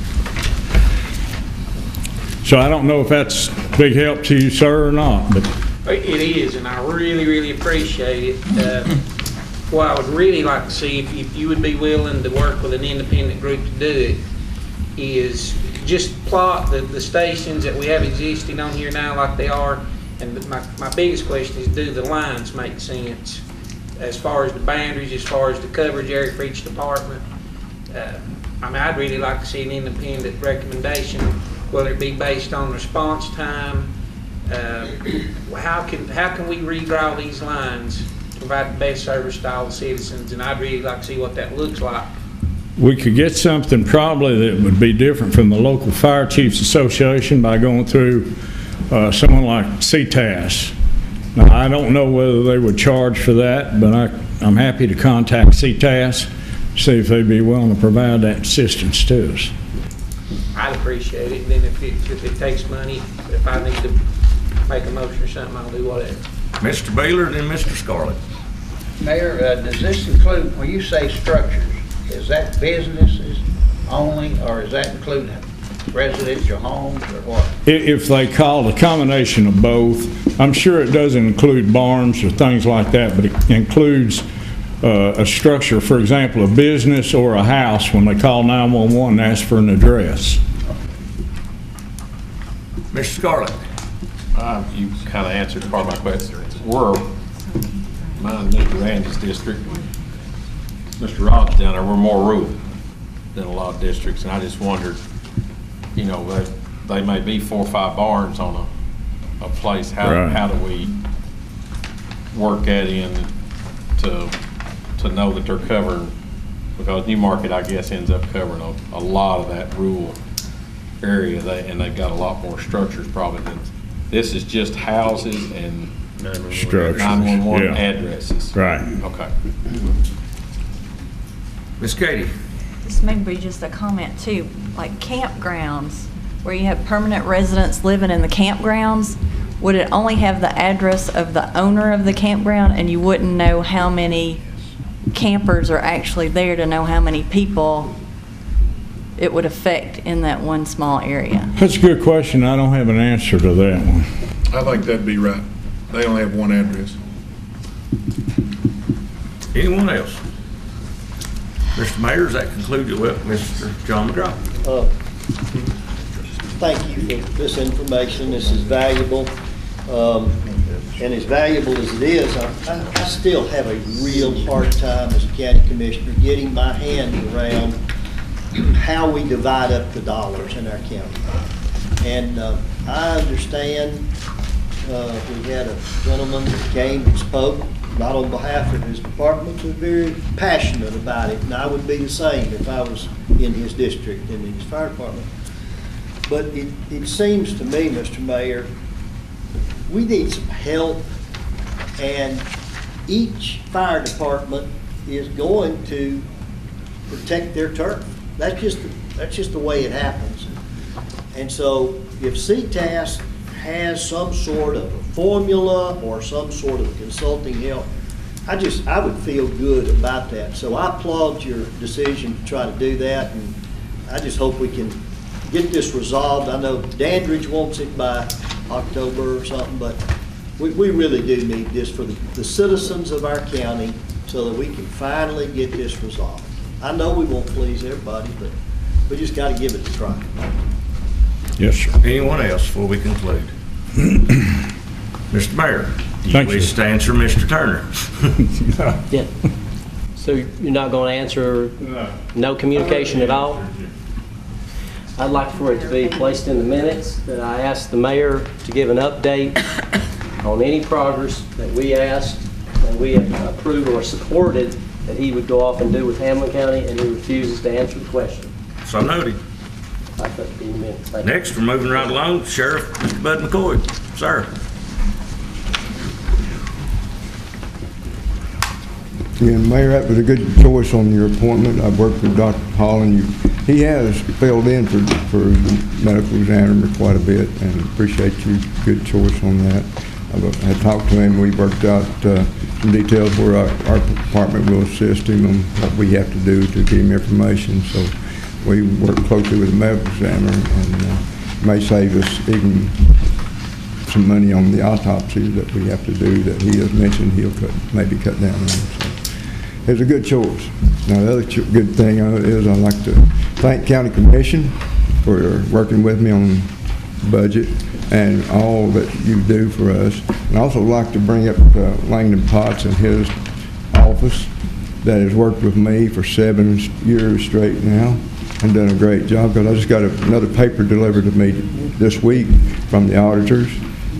So I don't know if that's big help to you, sir, or not, but It is, and I really, really appreciate it. What I would really like to see, if you would be willing to work with an independent group to do it, is just plot the stations that we have existing on here now like they are. And my biggest question is, do the lines make sense as far as the boundaries, as far as the coverage area for each department? I mean, I'd really like to see an independent recommendation, whether it be based on response time. How can we redraw these lines to provide the best service to all the citizens? And I'd really like to see what that looks like. We could get something probably that would be different from the local Fire Chiefs Association by going through someone like CTAS. Now, I don't know whether they would charge for that, but I'm happy to contact CTAS, see if they'd be willing to provide that assistance to us. I'd appreciate it. And then if it takes money, if I need to make a motion or something, I'll do whatever. Mr. Baylor, then Mr. Scarlett. Mayor, does this include, when you say structures, is that businesses only, or does that include residential homes, or what? If they call a combination of both, I'm sure it doesn't include barns or things like that, but it includes a structure, for example, a business or a house when they call 911 and ask for an address. Mr. Scarlett. You kind of answered part of my question. Mine, Mr. Randy's district, Mr. Rod's down there, we're more rural than a lot of districts, and I just wondered, you know, they may be 4 or 5 barns on a place. How do we work that in to know that they're covering, because Newmarket, I guess, ends up covering a lot of that rural area, and they've got a lot more structures probably than this is just houses and 911 addresses. Right. Okay. Miss Katie. This may be just a comment too, like campgrounds, where you have permanent residents living in the campgrounds, would it only have the address of the owner of the campground, and you wouldn't know how many campers are actually there to know how many people it would affect in that one small area? That's a good question. I don't have an answer to that one. I think that'd be right. They only have one address. Anyone else? Mr. Mayor, does that conclude it? Well, Mr. John McGraw. Thank you for this information. This is valuable. And as valuable as it is, I still have a real hard time as a county commissioner getting my hand around how we divide up the dollars in our county. And I understand we had a gentleman that came and spoke, not on behalf of his department, but very passionate about it. And I would be the same if I was in his district, in his fire department. But it seems to me, Mr. Mayor, we need some help, and each fire department is going to protect their turf. That's just the way it happens. And so if CTAS has some sort of a formula or some sort of consulting help, I would feel good about that. So I applaud your decision to try to do that, and I just hope we can get this resolved. I know Dandridge wants it by October or something, but we really do need this for the citizens of our county so that we can finally get this resolved. I know we won't please everybody, but we just got to give it a try. Yes, sir. Anyone else before we conclude? Mr. Mayor, you wish to answer Mr. Turner? Yeah. So you're not going to answer no communication at all? I'd like for it to be placed in the minutes that I asked the mayor to give an update on any progress that we asked, that we have approved or supported that he would go off and do with Hamlin County, and he refuses to answer the question. So noted. I'd like that to be in the minutes. Thank you. Next, we're moving right along. Sheriff Mr. Bud McCoy. Sir. Yeah, Mayor, that was a good choice on your appointment. I've worked with Dr. Holland. He has filled in for the medical examiner quite a bit, and appreciate your good choice on that. I talked to him. We worked out some details where our department will assist him on what we have to do to get him information. So we work closely with the medical examiner, and may save us even some money on the autopsy that we have to do that he has mentioned he'll maybe cut down on. So it's a good choice. Now, the other good thing is I'd like to thank County Commission for working with me on the budget and all that you do for us. And I also like to bring up Langdon Potts in his office that has worked with me for 7 years straight now. and done a great job, because I just got another paper delivered to me this week from the auditors,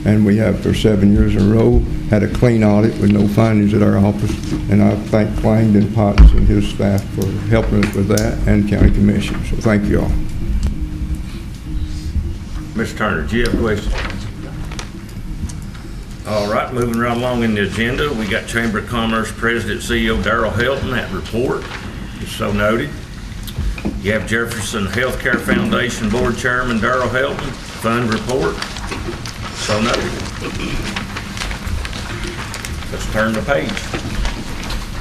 and we have for 7 years in a row had a clean audit with no findings at our office, and I thank Langdon Potts and his staff for helping us with that, and County Commission, so thank you all. Mr. Turner, do you have a question? All right, moving right along in the agenda, we got Chamber of Commerce President CEO Darrell Helton, that report is so noted. You have Jefferson Healthcare Foundation Board Chairman Darrell Helton, fund report, so noted. Let's turn the page.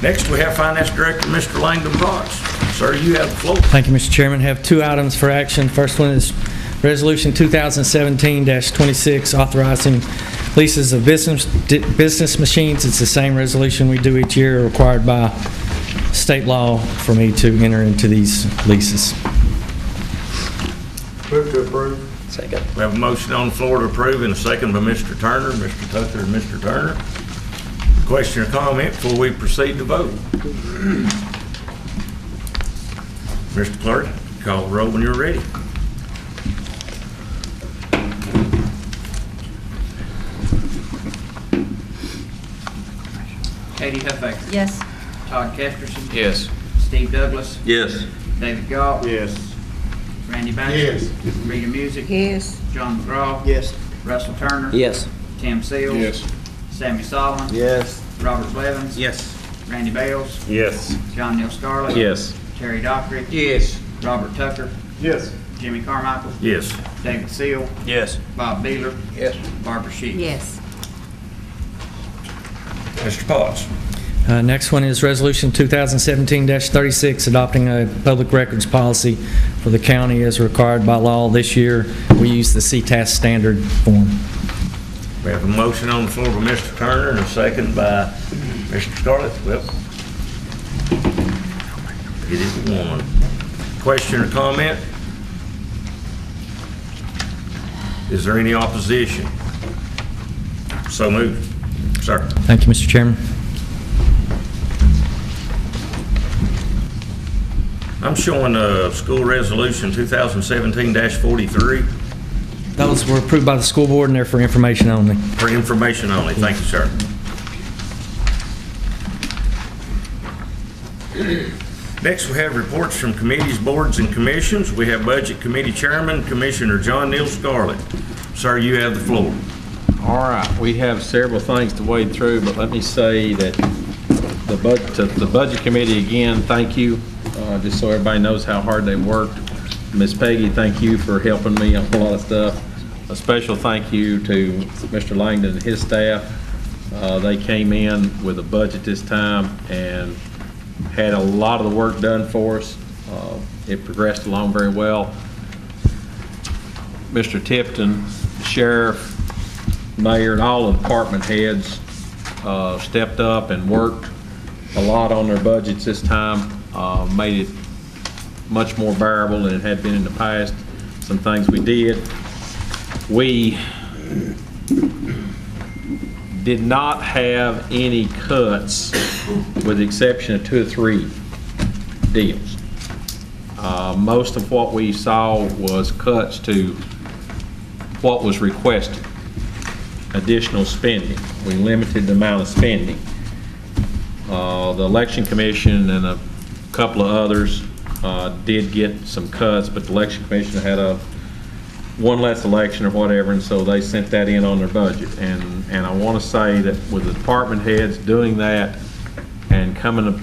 Next, we have Finance Director Mr. Langdon Potts. Sir, you have the floor. Thank you, Mr. Chairman. I have 2 items for action. First one is Resolution 2017-26, authorizing leases of business machines. It's the same resolution we do each year, required by state law for me to enter into these leases. Move to approve. Second. We have a motion on the floor to approve and a second by Mr. Turner. Mr. Tucker and Mr. Turner. Question or comment before we proceed to vote? Mr. Clerk, call the roll when you're ready. Katie Huffaker. Yes. Todd Kesterson. Yes. Steve Douglas. Yes. David Galt. Yes. Randy Baxter. Yes. Rita Music. Yes. John McGraw. Yes. Russell Turner. Yes. Tim Seals. Yes. Sammy Solomon. Yes. Robert Blevins. Yes. Randy Bales. Yes. John Neal Scarlett. Yes. Terry Dockery. Yes. Robert Tucker. Yes. Jimmy Carmichael. Yes. David Seal. Yes. Bob Beeler. Yes. Barbara Sheets. Yes. Mr. Potts. Next one is Resolution 2017-36, adopting a public records policy for the county as required by law. This year, we use the CTAS standard form. We have a motion on the floor by Mr. Turner and a second by Mr. Scarlett. Well, it is one. Question or comment? Is there any opposition? So moved. Sir. Thank you, Mr. Chairman. I'm showing School Resolution 2017-43. Those were approved by the school board and they're for information only. For information only. Thank you, sir. Next, we have reports from committees, boards, and commissions. We have Budget Committee Chairman, Commissioner John Neal Scarlett. Sir, you have the floor. All right, we have several things to wade through, but let me say that the Budget Committee, again, thank you, just so everybody knows how hard they worked. Miss Peggy, thank you for helping me on a lot of stuff. A special thank you to Mr. Langdon and his staff. They came in with a budget this time and had a lot of the work done for us. It progressed along very well. Mr. Tipton, Sheriff, Mayor, and all the department heads stepped up and worked a lot on their budgets this time, made it much more bearable than it had been in the past. Some things we did. We did not have any cuts with the exception of 2 or 3 deals. Most of what we saw was cuts to what was requested, additional spending. We limited the amount of spending. The Election Commission and a couple of others did get some cuts, but the Election Commission had one less election or whatever, and so they sent that in on their budget. And I want to say that with the department heads doing that and coming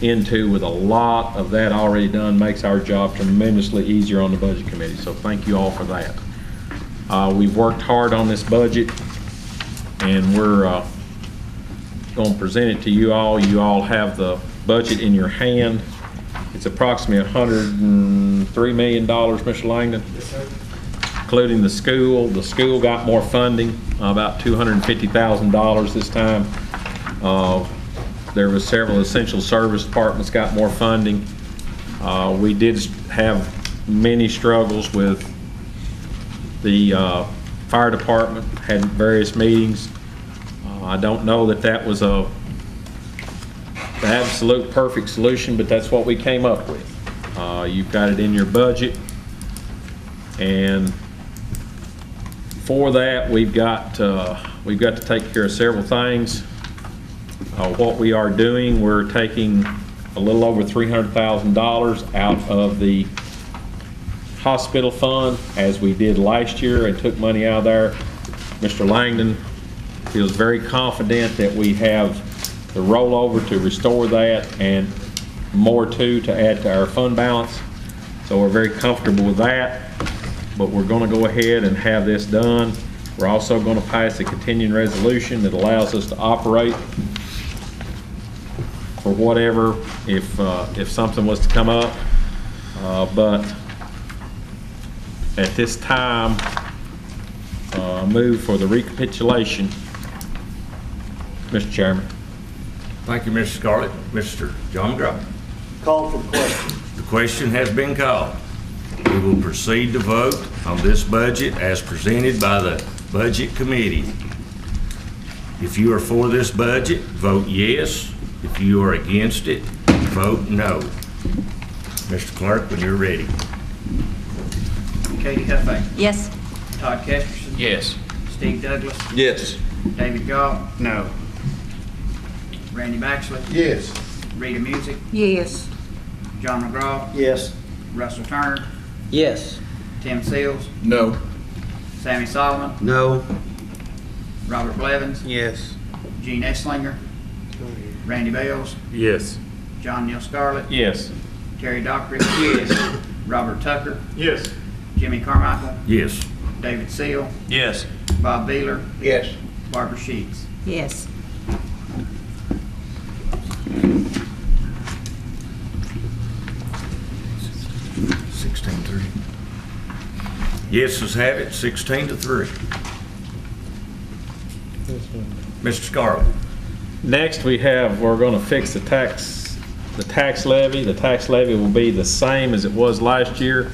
into with a lot of that already done makes our job tremendously easier on the Budget Committee. So thank you all for that. We've worked hard on this budget, and we're going to present it to you all. You all have the budget in your hand. It's approximately $103 million, Mr. Langdon, including the school. The school got more funding, about $250,000 this time. There were several essential service departments got more funding. We did have many struggles with the fire department, had various meetings. I don't know that that was the absolute perfect solution, but that's what we came up with. You've got it in your budget. And for that, we've got to take care of several things. What we are doing, we're taking a little over $300,000 out of the hospital fund, as we did last year, and took money out of there. Mr. Langdon feels very confident that we have the rollover to restore that and more to add to our fund balance. So we're very comfortable with that, but we're going to go ahead and have this done. We're also going to pass a continuing resolution that allows us to operate for whatever, if something was to come up. But at this time, move for the recapitulation. Mr. Chairman. Thank you, Mr. Scarlett. Mr. John McGraw. Call for the question. The question has been called. We will proceed to vote on this budget as presented by the Budget Committee. If you are for this budget, vote yes. If you are against it, vote no. Mr. Clerk, when you're ready. Katie Huffey. Yes. Todd Kesterson. Yes. Steve Douglas. Yes. David Goff. No. Randy Baxley. Yes. Rita Music. Yes. John McGraw. Yes. Russell Turner. Yes. Tim Seals. No. Sammy Solomon. No. Robert Blevins. Yes. Gene Esslinger. Randy Bales. Yes. John Neal Scarlett. Yes. Terry Dockery. Yes. Robert Tucker. Yes. Jimmy Carmichael. Yes. David Seal. Yes. Bob Beeler. Yes. Barbara Sheets. Yes. Yeses have it, 16-3. Mr. Scarlett. Next, we're going to fix the tax levy. The tax levy will be the same as it was last year.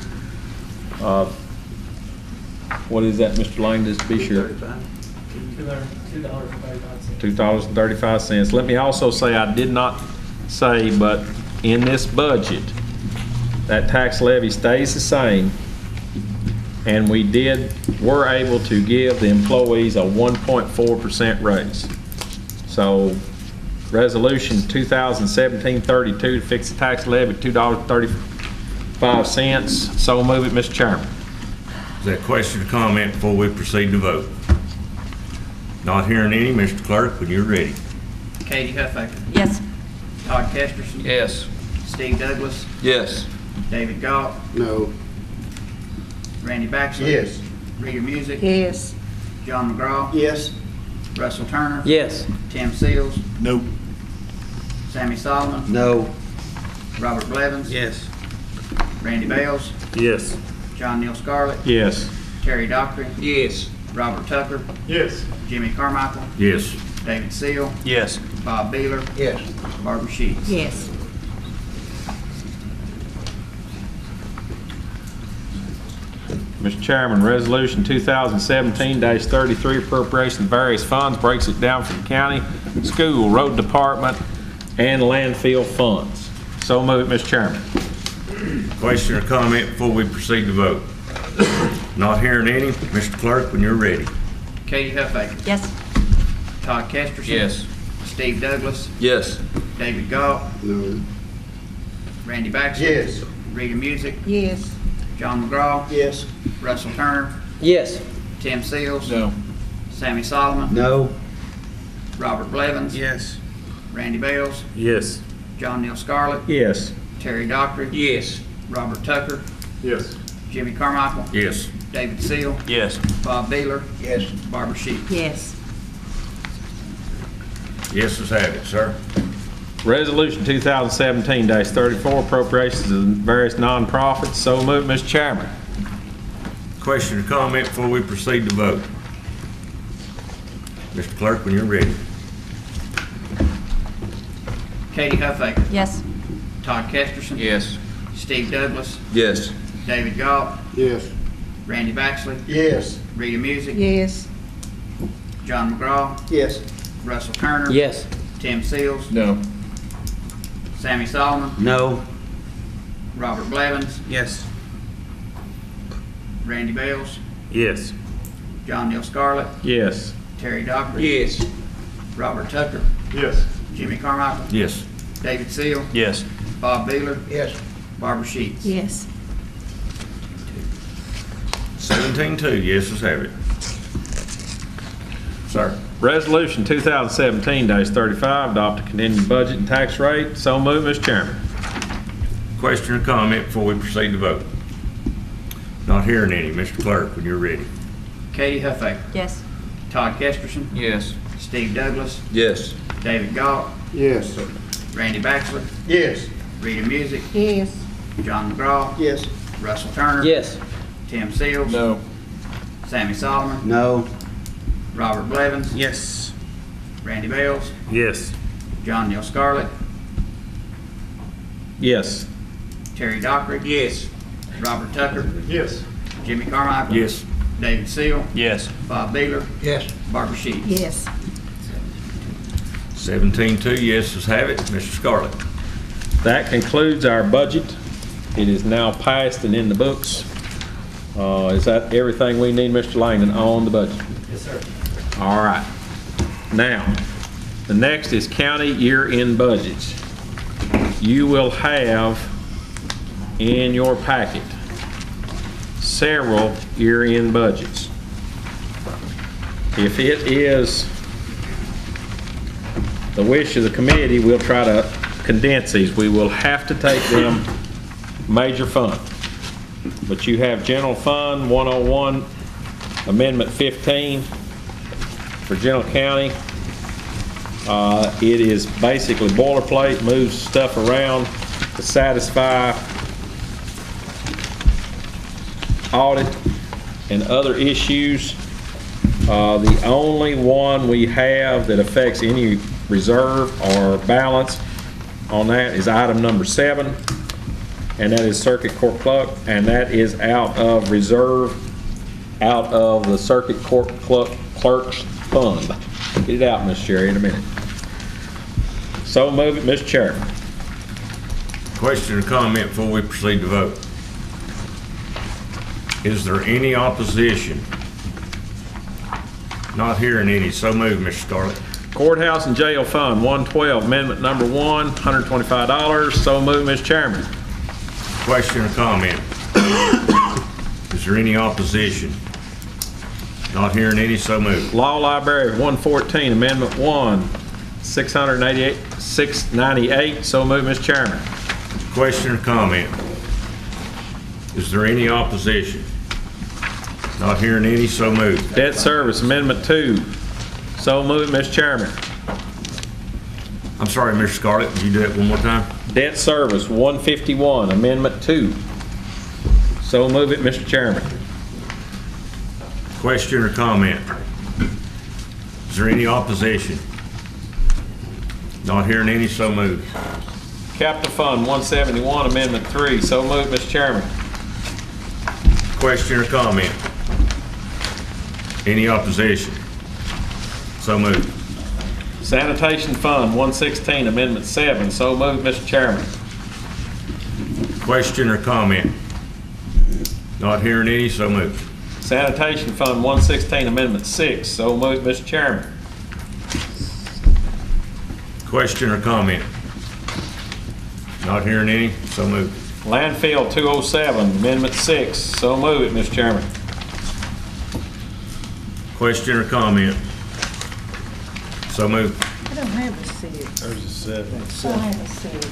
What is that, Mr. Lang, just to be sure? $2.35. Let me also say, I did not say, but in this budget, that tax levy stays the same, and we're able to give the employees a 1.4% raise. So, resolution 2017-32 to fix the tax levy at $2.35. So move it, Mr. Chairman. Is that question or comment before we proceed to vote? Not hearing any, Mr. Clerk, when you're ready. Katie Huffaker. Yes. Todd Kesterson. Yes. Steve Douglas. Yes. David Goff. No. Randy Baxley. Yes. Rita Music. Yes. John McGraw. Yes. Russell Turner. Yes. Tim Seals. Nope. Sammy Solomon. No. Robert Blevins. Yes. Randy Bales. Yes. John Neal Scarlett. Yes. Terry Dockery. Yes. Robert Tucker. Yes. Jimmy Carmichael. Yes. David Seal. Yes. Bob Beeler. Yes. Barbara Sheets. Yes. Mr. Chairman, Resolution 2017-33, appropriation of various funds, breaks it down for the county, school, road department, and landfill funds. So move it, Mr. Chairman. Question or comment before we proceed to vote? Not hearing any, Mr. Clerk, when you're ready. Katie Huffaker. Yes. Todd Kesterson. Yes. Steve Douglas. Yes. David Goff. No. Randy Baxley. Yes. Rita Music. Yes. John McGraw. Yes. Russell Turner. Yes. Tim Seals. No. Sammy Solomon. No. Robert Blevins. Yes. Randy Bales. Yes. John Neal Scarlett. Yes. Terry Dockery. Yes. Robert Tucker. Yes. Jimmy Carmichael. Yes. David Seal. Yes. Bob Beeler. Yes. Barbara Sheets. Yes. Yeses have it, sir. Resolution 2017-34, appropriations of various nonprofits. So move, Mr. Chairman. Question or comment before we proceed to vote? Mr. Clerk, when you're ready. Katie Huffaker. Yes. Todd Kesterson. Yes. Steve Douglas. Yes. David Goff. Yes. Randy Baxley. Yes. Rita Music. Yes. John McGraw. Yes. Russell Turner. Yes. Tim Seals. No. Sammy Solomon. No. Robert Blevins, Yes. Randy Bales, Yes. John Neal Scarlett, Yes. Terry Dockery. Yes. Robert Tucker, Yes. Jimmy Carmichael, Yes. David Seal, Yes. Bob Beeler, Yes. Barbara Sheets. Yes. 17-2, yeses have it. Sir. Resolution 2017-35, adopt a continuing budget and tax rate. So moved, Mr. Chairman. Question or comment before we proceed to vote? Not hearing any. Mr. Clerk, when you're ready. Katie Huffaker, Yes. Todd Kesterson, Yes. Steve Douglas, Yes. David Galt, Yes. Randy Baxter, Yes. Rita Music, Yes. John McGraw, Yes. Russell Turner, Yes. Tim Seals, No. Sammy Solomon, No. Robert Blevins, Yes. Randy Bales, Yes. John Neal Scarlett, Yes. Terry Dockery, Yes. Robert Tucker, Yes. Jimmy Carmichael, Yes. David Seal, Yes. Bob Beeler, Yes. Barbara Sheets. Yes. 17-2, yeses have it. Mr. Scarlett. That concludes our budget. It is now passed and in the books. Is that everything we need, Mr. Langdon, on the budget? Yes, sir. All right. Now, the next is county year-end budgets. You will have in your packet several year-end budgets. If it is the wish of the committee, we'll try to condense these. We will have to take them major fund. But you have General Fund 101, Amendment 15 for General County. It is basically boilerplate, moves stuff around to satisfy audit and other issues. The only one we have that affects any reserve or balance on that is item number 7, and that is Circuit Court Clerk, and that is out of reserve, out of the Circuit Court Clerk's Fund. Get it out, Ms. Sherry, in a minute. So move it, Mr. Chairman. Question or comment before we proceed to vote? Is there any opposition? Not hearing any. So moved, Mr. Scarlett. Courthouse and Jail Fund 112, Amendment number 1, $125. So move, Mr. Chairman. Question or comment? Is there any opposition? Not hearing any. So moved. Law Library 114, Amendment 1, $698. So move, Mr. Chairman. Question or comment? Is there any opposition? Not hearing any. So moved. Debt Service Amendment 2. So move, Mr. Chairman. I'm sorry, Mr. Scarlett. Would you do that one more time? Debt Service 151, Amendment 2. So move it, Mr. Chairman. Question or comment? Is there any opposition? Not hearing any. So moved. Capital Fund 171, Amendment 3. So move, Mr. Chairman. Question or comment? Any opposition? So moved. Sanitation Fund 116, Amendment 7. So move, Mr. Chairman. Question or comment? Not hearing any. So moved. Sanitation Fund 116, Amendment 6. So move, Mr. Chairman. Question or comment? Not hearing any. So moved. Landfill 207, Amendment 6. So move it, Mr. Chairman. Question or comment? So moved. I don't have a 6. There's a 7. Don't have a 6.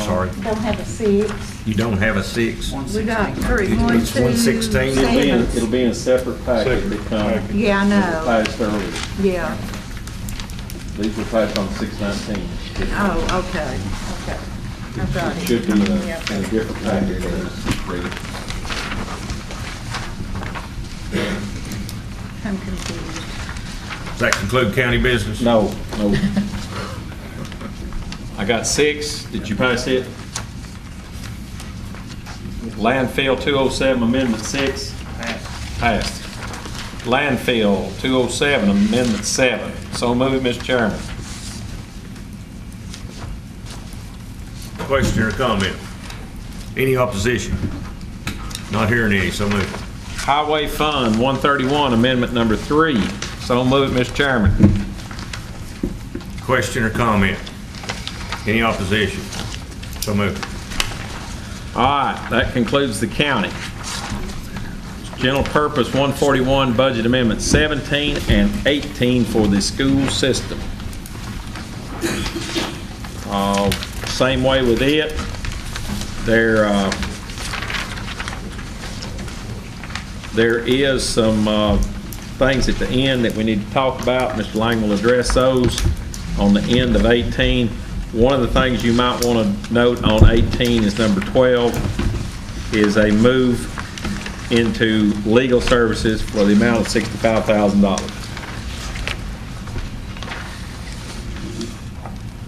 Sorry. Don't have a 6. You don't have a 6? We got 3, 1, 2, It's 116. 7. It'll be in a separate packet. Yeah, I know. Passed earlier. Yeah. These were passed on 6/19. Oh, okay. Okay. I got it. Should be in a Yeah. different packet. I'm confused. Does that conclude county business? No. I got 6. Did you pass it? Landfill 207, Amendment 6. Passed. Landfill 207, Amendment 7. So move, Mr. Chairman. Question or comment? Any opposition? Not hearing any, so moved. Highway Fund 131, Amendment Number 3. So moved, Mr. Chairman. Question or comment? Any opposition? So moved. All right, that concludes the county. General Purpose 141, Budget Amendment 17 and 18 for the school system. Same way with it. There is some things at the end that we need to talk about. Mr. Lang will address those on the end of 18. One of the things you might want to note on 18 is number 12 is a move into legal services for the amount of $65,000.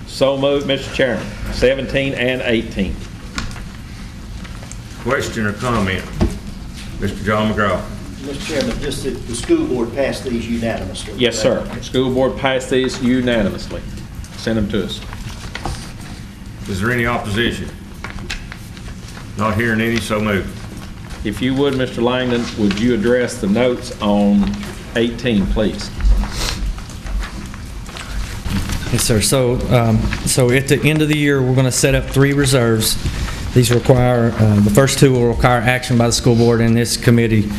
So moved, Mr. Chairman. 17 and 18. Question or comment? Mr. John McGraw. Mr. Chairman, just that the school board passed these unanimously. Yes, sir. School board passed these unanimously. Send them to us. Is there any opposition? Not hearing any, so moved. If you would, Mr. Langdon, would you address the notes on 18, please? Yes, sir. So at the end of the year, we're going to set up 3 reserves. These require, the first 2 will require action by the school board and this commission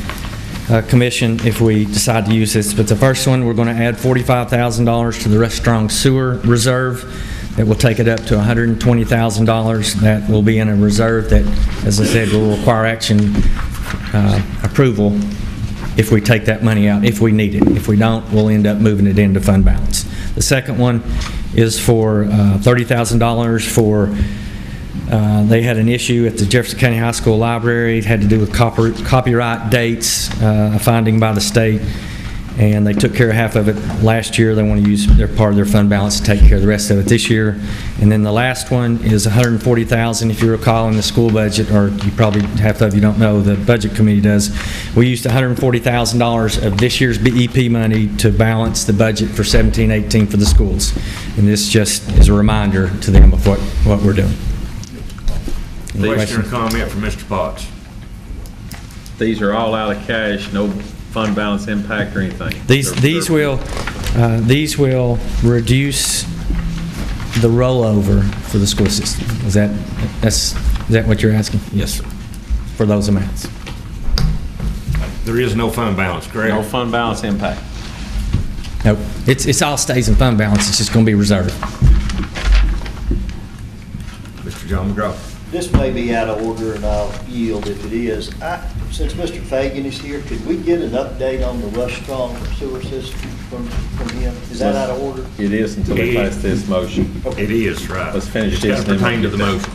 if we decide to use this. But the first one, we're going to add $45,000 to the Restaurant Sewer Reserve. That will take it up to $120,000. That will be in a reserve that, as I said, will require action approval if we take that money out, if we need it. If we don't, we'll end up moving it into fund balance. The second one is for $30,000 for, they had an issue at the Jefferson County High School Library. It had to do with copyright dates, a finding by the state. And they took care of half of it last year. They want to use their part of their fund balance to take care of the rest of it this year. And then the last one is $140,000. If you recall in the school budget, or you probably half of you don't know, the budget committee does. We used $140,000 of this year's BEP money to balance the budget for 17-18 for the schools. And this just is a reminder to them of what we're doing. Question or comment from Mr. Potts? These are all out of cash, no fund balance impact or anything. These will reduce the rollover for the school system. Is that what you're asking? Yes, sir. For those amounts. There is no fund balance, correct? No fund balance impact. Nope. It's all stays in fund balance. It's just going to be reserved. Mr. John McGraw. This may be out of order, and I'll yield if it is. Since Mr. Fagan is here, could we get an update on the Rush-Strong sewer system from him? Is that out of order? It is until we pass this motion. It is, right. Let's finish it's this. It's got to pertain to the motion.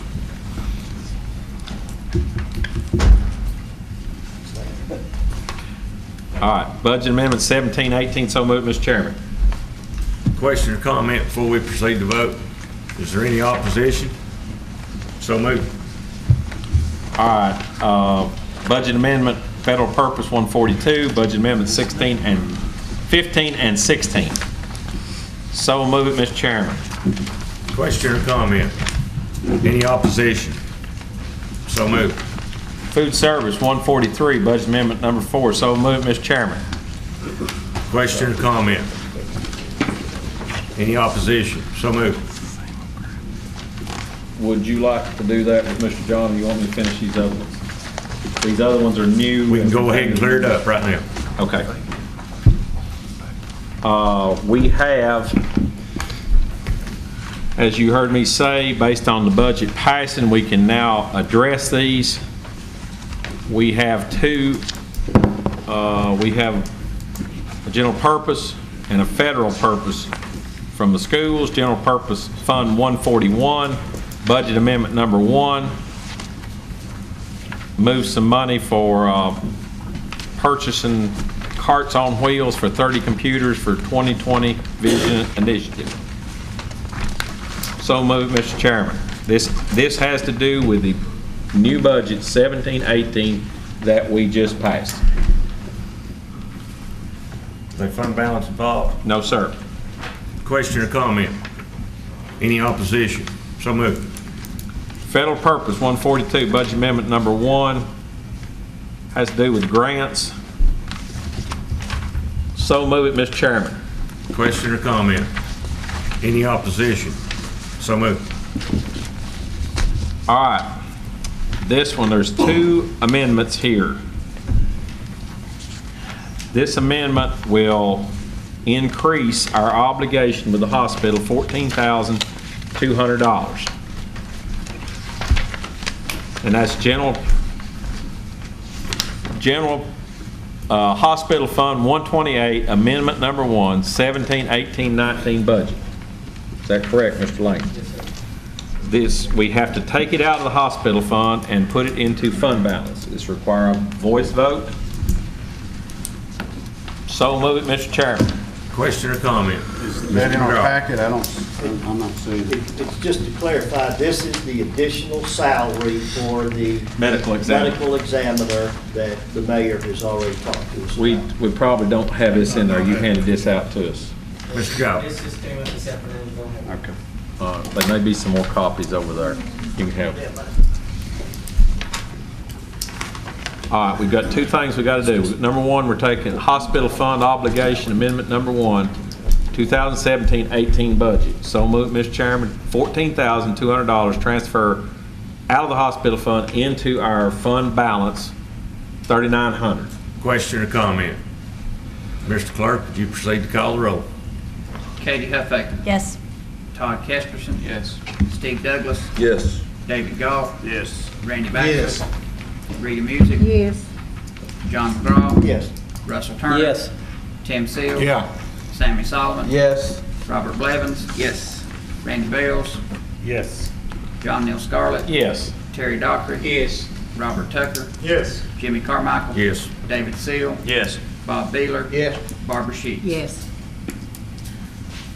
All right, budget amendment 17-18, so moved, Mr. Chairman. Question or comment before we proceed to vote? Is there any opposition? So moved. All right, budget amendment, federal purpose 142, budget amendment 15 and 16. So moved, Mr. Chairman. Question or comment? Any opposition? So moved. Food service 143, budget amendment number 4. So moved, Mr. Chairman. Question or comment? Any opposition? So moved. Would you like to do that with Mr. John, or you want me to finish these other ones? These other ones are new. We can go ahead and clear it up right now. Okay. We have, as you heard me say, based on the budget passing, we can now address these. We have we have a general purpose and a federal purpose from the schools. General purpose fund 141. Budget amendment number 1, move some money for purchasing carts on wheels for 30 computers for 2020 Vision Initiative. So moved, Mr. Chairman. This has to do with the new budget 17-18 that we just passed. Is there fund balance involved? No, sir. Question or comment? Any opposition? So moved. Federal Purpose 142, Budget Amendment Number 1, has to do with grants. So move it, Mr. Chairman. Question or comment? Any opposition? So moved. All right. This one, there's 2 amendments here. This amendment will increase our obligation with the hospital $14,200. And that's general Hospital Fund 128, Amendment Number 1, 17-18-19 budget. Is that correct, Mr. Lane? This, we have to take it out of the hospital fund and put it into fund balance. This requires a voice vote. So move it, Mr. Chairman. Question or comment? Is that in our packet? I'm not seeing it. It's just to clarify, this is the additional salary for the Medical examiner. medical examiner that the mayor has already talked to us We about. probably don't have this in there. You handed this out to us. Mr. Gow. This just came up this afternoon. Okay. There may be some more copies over there. You can have them. All right, we've got 2 things we got to do. Number 1, we're taking hospital fund obligation amendment number 1, 2017-18 budget. So move, Mr. Chairman, $14,200 transfer out of the hospital fund into our fund balance, $3,900. Question or comment? Mr. Clerk, would you proceed to call the roll? Katie Huffaker. Yes. Todd Kesperson. Yes. Steve Douglas. Yes. David Goff. Yes. Randy Baxter. Yes. Rita Music. Yes. John McGraw. Yes. Russell Turner. Yes. Tim Seal. Yeah. Sammy Solomon. Yes. Robert Blevins. Yes. Randy Bales. Yes. John Neal Scarlett. Yes. Terry Dockery. Yes. Robert Tucker. Yes. Jimmy Carmichael. Yes. David Seal. Yes. Bob Beeler. Yes. Barbara Sheets. Yes.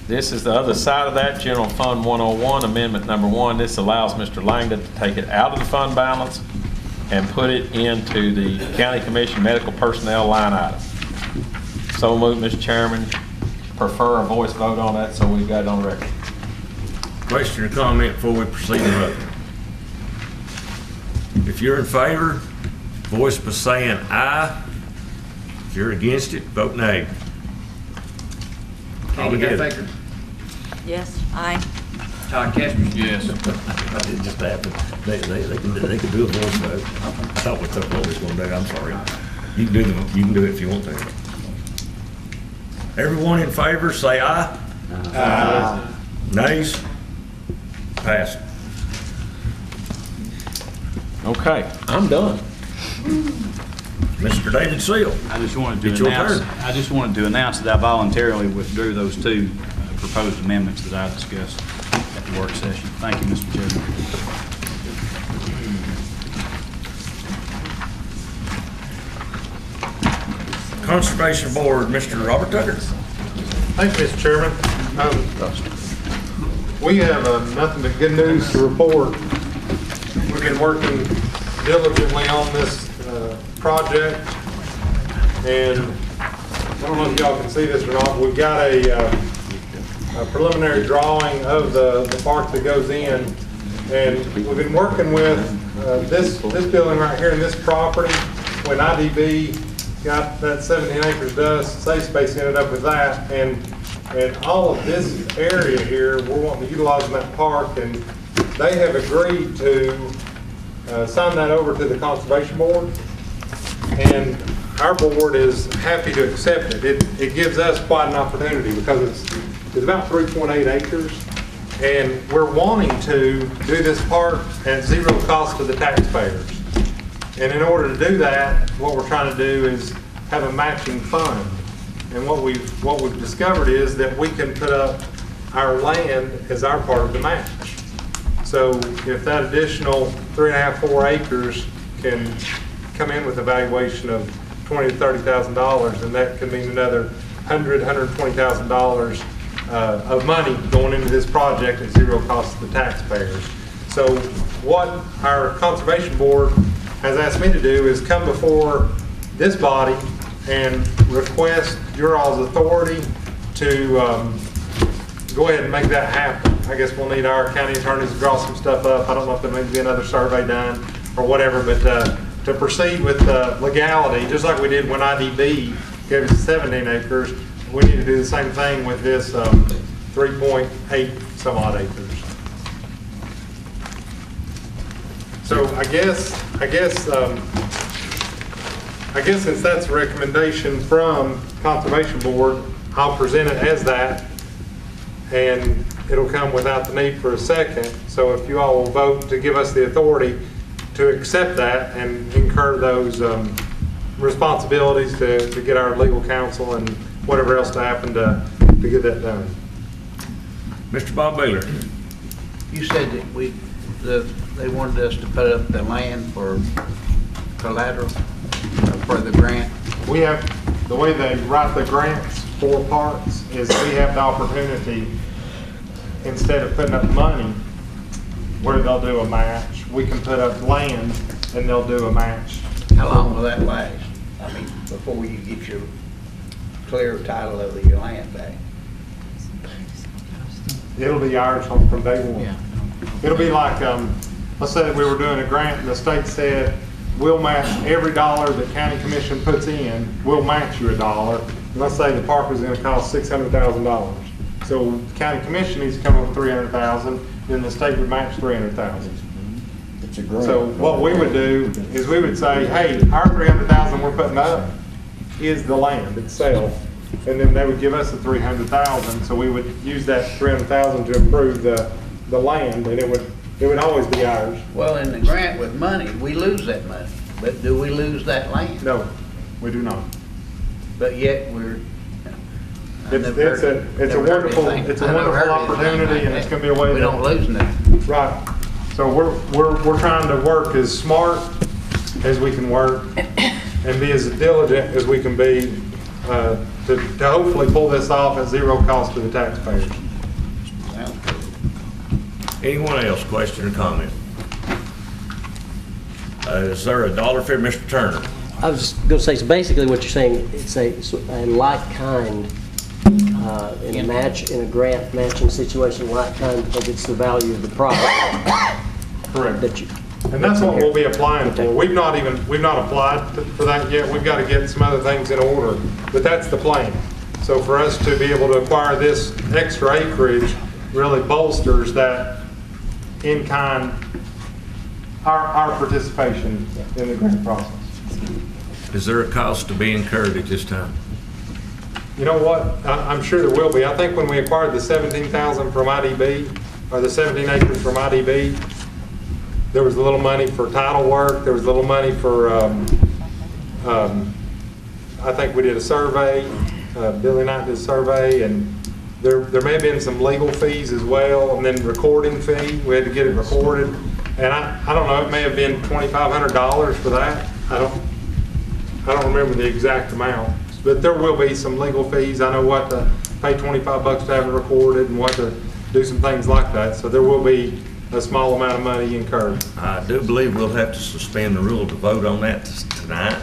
This is the other side of that, General Fund 101, Amendment Number 1. This allows Mr. Langdon to take it out of the fund balance and put it into the County Commission medical personnel line item. So move, Mr. Chairman. Prefer a voice vote on that, so we've got it on record. Question or comment before we proceed to vote? If you're in favor, voice by saying aye. If you're against it, vote nay. Katie Huffaker. Yes. Aye. Todd Kesperson. Yes. That didn't just happen. They can do a voice vote. I thought we took what we was gonna do. I'm sorry. You can do it if you want to. Everyone in favor, say aye. Aye. Nays? Pass. Okay, I'm done. Mr. David Seal. I just wanted It's to your announce, turn. I just wanted to announce that I voluntarily withdrew those 2 proposed amendments that I discussed at the work session. Thank you, Mr. Chairman. Conservation Board, Mr. Robert Tucker. Thank you, Mr. Chairman. We have nothing but good news to report. We've been working diligently on this project, and I don't know if y'all can see this or not. We've got a preliminary drawing of the park that goes in, and we've been working with this building right here and this property. When IDB got that 17 acres dust, Safe Space ended up with that, and all of this area here, we're wanting to utilize in that park, and they have agreed to sign that over to the Conservation Board, and our board is happy to accept it. It gives us quite an opportunity because it's about 3.8 acres, and we're wanting to do this park at 0 cost to the taxpayers. And in order to do that, what we're trying to do is have a matching fund. And what we've discovered is that we can put up our land as our part of the match. So if that additional 3.5, 4 acres can come in with a valuation of $20,000 to $30,000, then that could mean another $100,000, $120,000 of money going into this project at 0 cost to the taxpayers. So what our Conservation Board has asked me to do is come before this body and request your all's authority to go ahead and make that happen. I guess we'll need our county attorneys to draw some stuff up. I don't know if there needs to be another survey done or whatever, but to proceed with legality, just like we did when IDB gave us 17 acres, we need to do the same thing with this 3.8 some odd acres. So I guess since that's a recommendation from Conservation Board, I'll present it as that, and it'll come without the need for a second. So if you all will vote to give us the authority to accept that and incur those responsibilities to get our legal counsel and whatever else to happen to get that done. Mr. Bob Baylor. You said that they wanted us to put up the land for collateral for the grant. We have, the way they write the grants, 4 parts, is we have the opportunity, instead of putting up money where they'll do a match, we can put up land and they'll do a match. How long will that last? I mean, before you get your clear title of your land back? It'll be ours from day one. Yeah. It'll be like, let's say that we were doing a grant and the state said, we'll match every dollar that county commission puts in, we'll match you $1. And let's say the park was going to cost $600,000. So the county commission needs to come up with $300,000, then the state would match $300,000. It's a grant. So what we would do is we would say, hey, our $300,000 we're putting up is the land itself. And then they would give us the $300,000. So we would use that $300,000 to improve the land, and it would always be ours. Well, in the grant with money, we lose that money. But do we lose that land? No, we do not. But yet we're. It's a wonderful opportunity, and it's going to be a way we don't lose nothing. Right. So we're trying to work as smart as we can work and be as diligent as we can be to hopefully pull this off at zero cost to the taxpayers. Anyone else, question or comment? Is there a dollar figure, Mr. Turner? I was just going to say, so basically what you're saying, it's a like kind in a grant matching situation, like kind, because it's the value of the property. Correct. And that's what we'll be applying for. We've not applied for that yet. We've got to get some other things in order, but that's the plan. So for us to be able to acquire this extra acreage really bolsters that in-kind, our participation in the grant process. Is there a cost to be incurred at this time? You know what? I'm sure there will be. I think when we acquired the 17,000 from IDB, or the 17 acres from IDB, there was a little money for title work. There was a little money for, I think we did a survey. Billy Knight did a survey, and there may have been some legal fees as well, and then recording fee. We had to get it recorded. And I don't know, it may have been $2,500 for that. I don't remember the exact amount, but there will be some legal fees. I know what to pay $25 to have it recorded and what to do some things like that. So there will be a small amount of money incurred. I do believe we'll have to suspend the rule to vote on that tonight.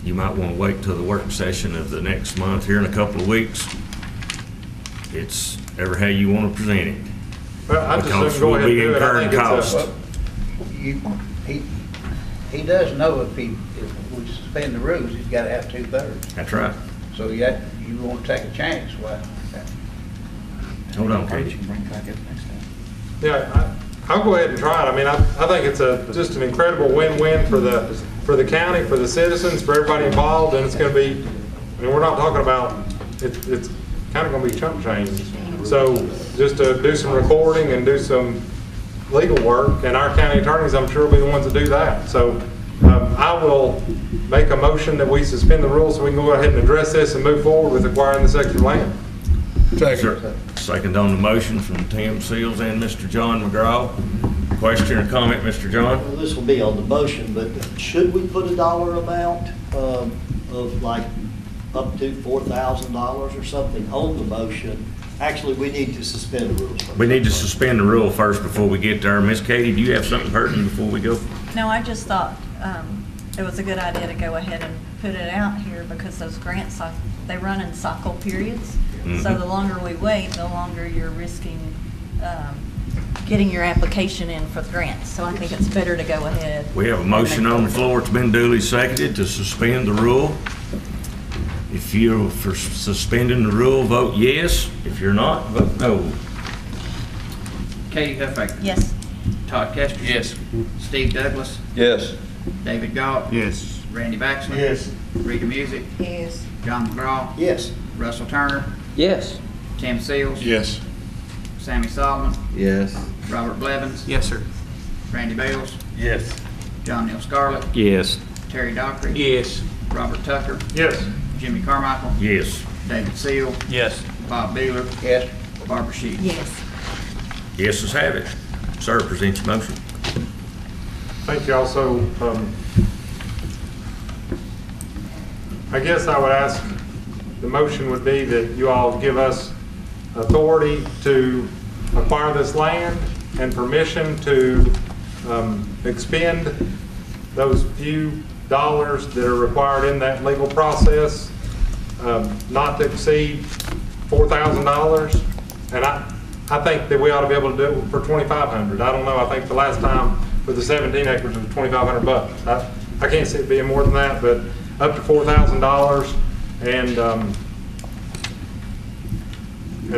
You might want to wait till the work session of the next month here in a couple of weeks. It's ever how you want to present it. Well, I just go ahead and do it. I think cost. He does know if we suspend the rules, he's got to have 2/3. That's right. So you won't take a chance. Well, hold on, Katie. Yeah, I'll go ahead and try it. I mean, I think it's just an incredible win-win for the county, for the citizens, for everybody involved, and it's going to be. I mean, we're not talking about it's kind of going to be chump change. So just to do some recording and do some legal work, and our county attorneys, I'm sure, will be the ones to do that. So I will make a motion that we suspend the rules so we can go ahead and address this and move forward with acquiring this extra land. Second on the motion from Tim Seals and Mr. John McGraw. Question or comment, Mr. John? Well, this will be on the motion, but should we put a dollar amount of like up to $4,000 or something on the motion? Actually, we need to suspend the rules. We need to suspend the rule first before we get there. Miss Katie, do you have something pertinent before we go? No, I just thought it was a good idea to go ahead and put it out here because those grants, they run in cycle periods. So the longer we wait, the longer you're risking getting your application in for the grants. So I think it's better to go ahead. We have a motion on the floor. It's been duly seconded to suspend the rule. If you're for suspending the rule, vote yes. If you're not, vote no. Katie Huffaker. Yes. Todd Kester. Yes. Steve Douglas. Yes. David Galt. Yes. Randy Baxley. Yes. Rita Music. Yes. John McGraw. Yes. Russell Turner. Yes. Tim Seals. Yes. Sammy Solomon. Yes. Robert Blevins. Yes, sir. Randy Bales. Yes. John Neal Scarlett. Yes. Terry Dockery. Yes. Robert Tucker. Yes. Jimmy Carmichael. Yes. David Seal. Yes. Bob Beeler. Yes. Barbara Sheets. Yes. Yeses have it. Sir, present your motion. Thank you. Also, I guess I would ask, the motion would be that you all give us authority to acquire this land and permission to expend those few dollars that are required in that legal process, not to exceed $4,000. And I think that we ought to be able to do it for $2,500. I don't know. I think the last time with the 17 acres was $2,500. I can't see it being more than that, but up to $4,000, and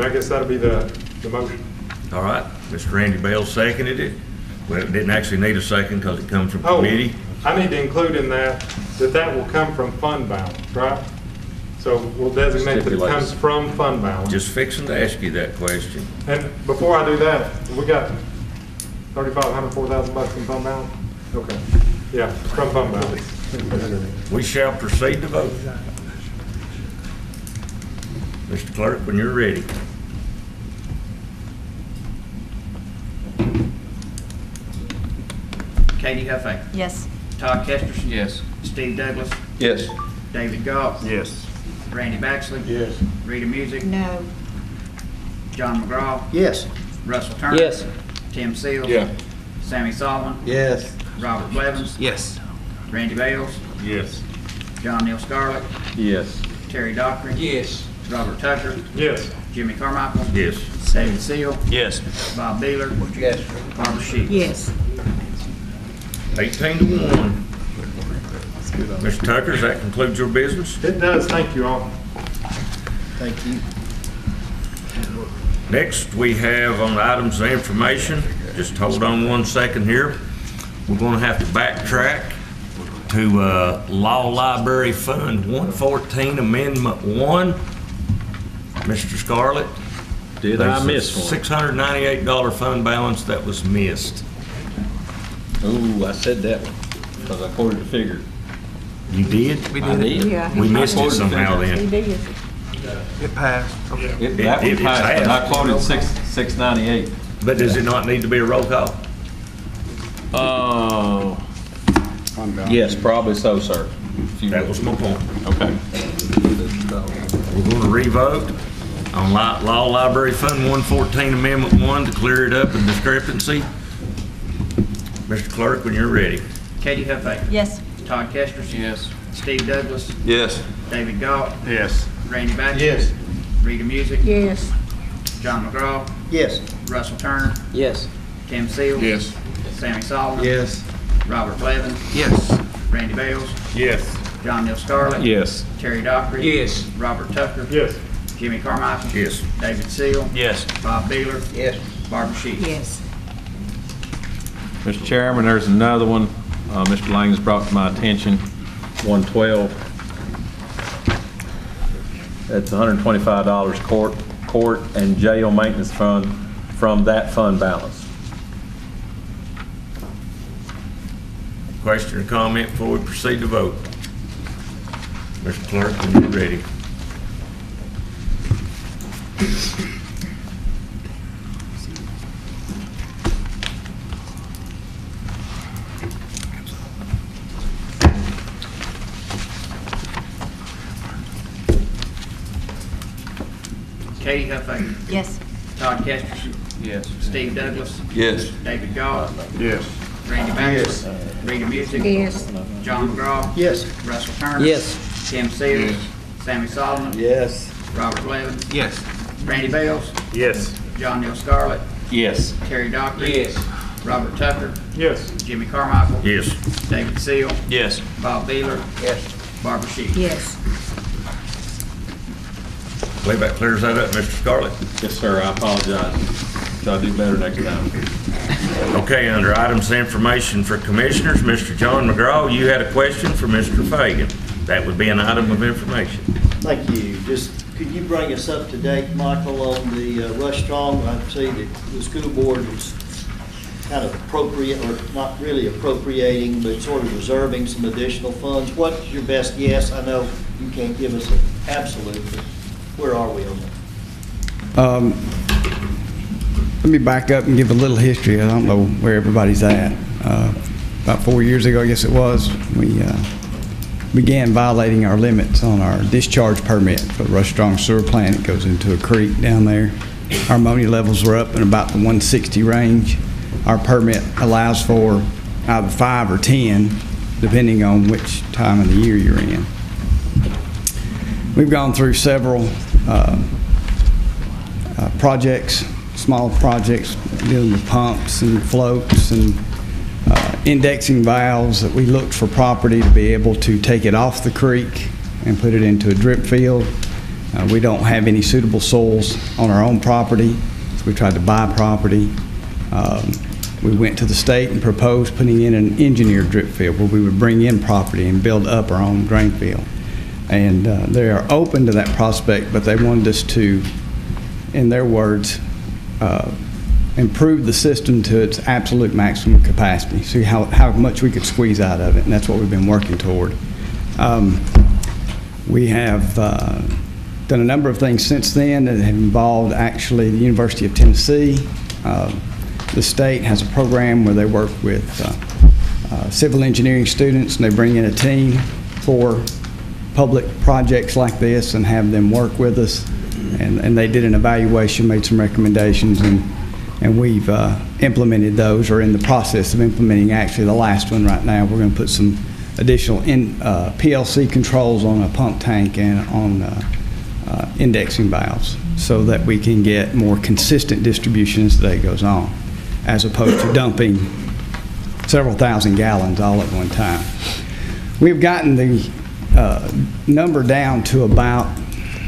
I guess that'll be the motion. All right. Mr. Randy Bell seconded it. Well, it didn't actually need a second because it comes from committee. I need to include in that will come from fund balance, right? So we'll designate that it comes from fund balance. Just fixing to ask you that question. And before I do that, we got $3,500, $4,000 in fund balance? Okay. Yeah, from fund balance. We shall proceed to vote. Mr. Clerk, when you're ready. Katie Huffaker. Yes. Todd Kesterson. Yes. Steve Douglas. Yes. David Galt. Yes. Randy Baxley. Yes. Rita Music. No. John McGraw. Yes. Russell Turner. Yes. Tim Seals. Yeah. Sammy Solomon. Yes. Robert Blevins. Yes. Randy Bales. Yes. John Neal Scarlett. Yes. Terry Dockery. Yes. Robert Tucker. Yes. Jimmy Carmichael. Yes. David Seal. Yes. Bob Beeler. Yes. Barbara Sheets. Yes. 18-1. Mr. Tucker, does that conclude your business? It does. Thank you all. Thank you. Next, we have on items of information, just hold on 1 second here. We're going to have to backtrack to Law Library Fund 114, Amendment 1. Mr. Scarlett? Did I miss one? $698 fund balance that was missed. Ooh, I said that one because I quoted the figure. You did? I did. Yeah. We missed it somehow He then. did. It passed. That It one passed, but I passed. quoted 698. But does it not need to be a roll call? Oh. Fund balance. Yes, probably so, sir. If you That would. was my point. Okay. We're going to revote on Law Library Fund 114, Amendment 1 to clear it up in discrepancy. Mr. Clerk, when you're ready. Katie Huffaker. Yes. Todd Kesterson. Yes. Steve Douglas. Yes. David Galt. Yes. Randy Baxley. Yes. Rita Music. Yes. John McGraw. Yes. Russell Turner. Yes. Tim Seals. Yes. Sammy Solomon. Yes. Robert Blevins. Yes. Randy Bales. Yes. John Neal Scarlett. Yes. Terry Dockery. Yes. Robert Tucker. Yes. Jimmy Carmichael. Yes. David Seal. Yes. Bob Beeler. Yes. Barbara Sheets. Yes. Mr. Chairman, there's another one Mr. Lang has brought to my attention, 112. That's $125 court and jail maintenance fund from that fund balance. Question or comment before we proceed to vote? Mr. Clerk, when you're ready. Katie Huffaker. Yes. Todd Kesterson. Yes. Steve Douglas. Yes. David Galt. Yes. Randy Baxley. Rita Music. Yes. John McGraw. Yes. Russell Turner. Yes. Tim Seals. Sammy Solomon. Yes. Robert Blevins. Yes. Randy Bales. Yes. John Neal Scarlett. Yes. Terry Dockery. Yes. Robert Tucker. Yes. Jimmy Carmichael. Yes. David Seal. Yes. Bob Beeler. Yes. Barbara Sheets. Yes. Believe that clears that up, Mr. Scarlett. Yes, sir, I apologize. Try to do better next time. Okay, under items of information for commissioners, Mr. John McGraw, you had a question for Mr. Fagan. That would be an item of information. Thank you. Just, could you bring us up to date, Michael, on the Rush Strong? I see that the school board is kind of appropriate, or not really appropriating, but sort of reserving some additional funds. What's your best guess? I know you can't give us an absolute, but where are we on that? Let me back up and give a little history. I don't know where everybody's at. About 4 years ago, I guess it was, we began violating our limits on our discharge permit for the Rush Strong sewer plant. It goes into a creek down there. Our ammonia levels were up in about the 160 range. Our permit allows for either 5 or 10, depending on which time of the year you're in. We've gone through several projects, small projects, dealing with pumps and floats and indexing valves that we looked for property to be able to take it off the creek and put it into a drip field. We don't have any suitable soils on our own property, so we tried to buy property. We went to the state and proposed putting in an engineered drip field where we would bring in property and build up our own drain field. And they are open to that prospect, but they wanted us to, in their words, improve the system to its absolute maximum capacity, see how much we could squeeze out of it, and that's what we've been working toward. We have done a number of things since then that have involved actually the University of Tennessee. The state has a program where they work with civil engineering students, and they bring in a team for public projects like this and have them work with us. And they did an evaluation, made some recommendations, and we've implemented those, or in the process of implementing actually the last one right now. We're going to put some additional PLC controls on a pump tank and on indexing valves so that we can get more consistent distribution as the day goes on, as opposed to dumping several thousand gallons all at one time. We've gotten the number down to about,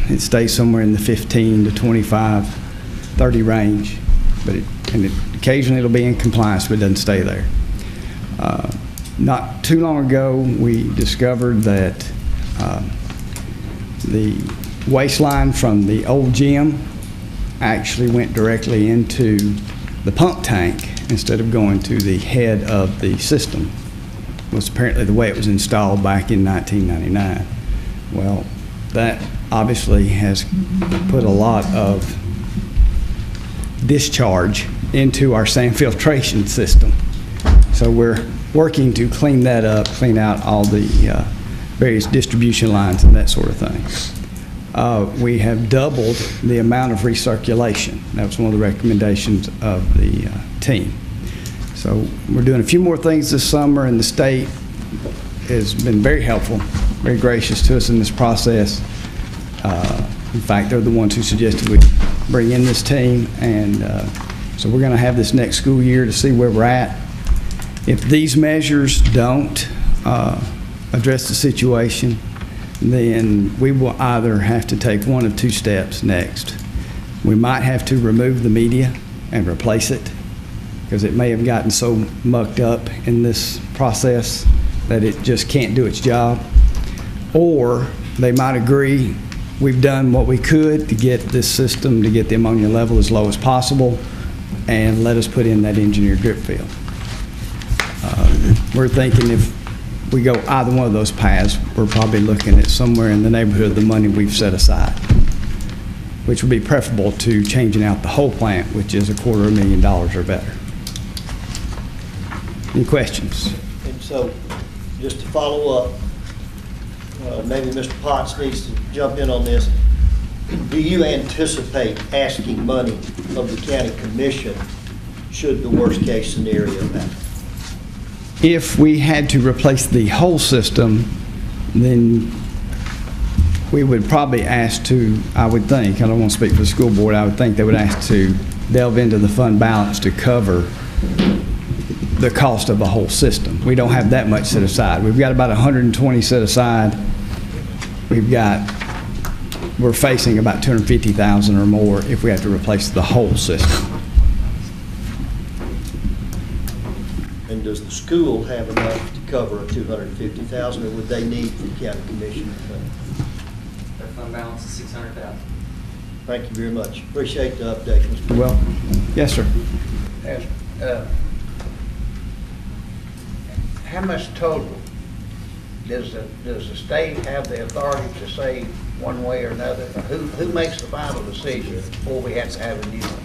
it stays somewhere in the 15 to 25, 30 range, but occasionally it'll be in compliance, but it doesn't stay there. Not too long ago, we discovered that the waste line from the old gym actually went directly into the pump tank instead of going to the head of the system. Was apparently the way it was installed back in 1999. Well, that obviously has put a lot of discharge into our sand filtration system. So we're working to clean that up, clean out all the various distribution lines and that sort of thing. We have doubled the amount of recirculation. That was one of the recommendations of the team. So we're doing a few more things this summer, and the state has been very helpful, very gracious to us in this process. In fact, they're the ones who suggested we bring in this team, and so we're going to have this next school year to see where we're at. If these measures don't address the situation, then we will either have to take one of two steps next. We might have to remove the media and replace it, because it may have gotten so mucked up in this process that it just can't do its job. Or they might agree we've done what we could to get this system, to get the ammonia level as low as possible, and let us put in that engineered drip field. We're thinking if we go either one of those paths, we're probably looking at somewhere in the neighborhood of the money we've set aside, which would be preferable to changing out the whole plant, which is $250,000 or better. Any questions? And so, just to follow up, maybe Mr. Potts needs to jump in on this. Do you anticipate asking money of the county commission should the worst case scenario happen? If we had to replace the whole system, then we would probably ask to, I would think, I don't want to speak for the school board, I would think they would ask to delve into the fund balance to cover the cost of the whole system. We don't have that much set aside. We've got about 120 set aside. We're facing about 250,000 or more if we have to replace the whole system. And does the school have enough to cover a 250,000, or would they need the county commission? Their fund balance is 600,000. Thank you very much. Appreciate the update, Mr. Well, yes, sir. Yes, how much total does the state have the authority to say one way or another? Who makes the final decision before we have to have a new one?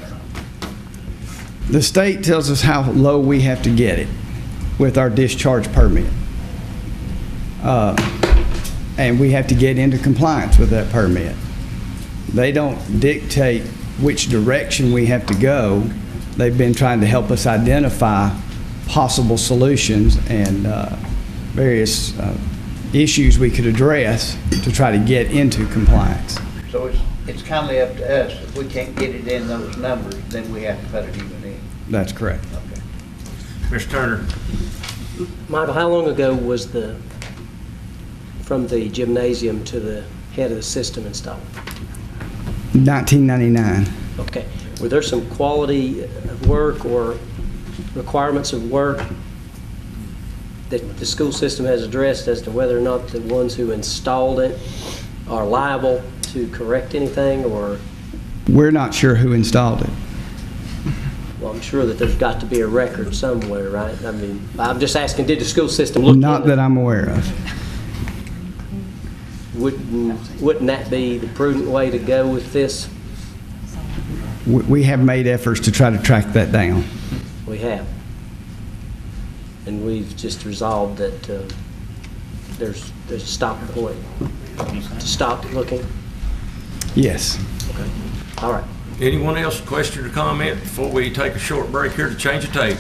The state tells us how low we have to get it with our discharge permit. And we have to get into compliance with that permit. They don't dictate which direction we have to go. They've been trying to help us identify possible solutions and various issues we could address to try to get into compliance. So it's kind of up to us. If we can't get it in those numbers, then we have to put it even in. That's correct. Okay. Mr. Turner? Michael, how long ago was from the gymnasium to the head of the system installed? 1999. Okay. Were there some quality of work or requirements of work that the school system has addressed as to whether or not the ones who installed it are liable to correct anything, or? We're not sure who installed it. Well, I'm sure that there's got to be a record somewhere, right? I mean, I'm just asking, did the school system look Not that I'm aware of. Wouldn't that be the prudent way to go with this? We have made efforts to try to track that down. We have. And we've just resolved that there's a stop point to stop looking? Yes. Okay. All right. Anyone else question or comment before we take a short break here to change the tape?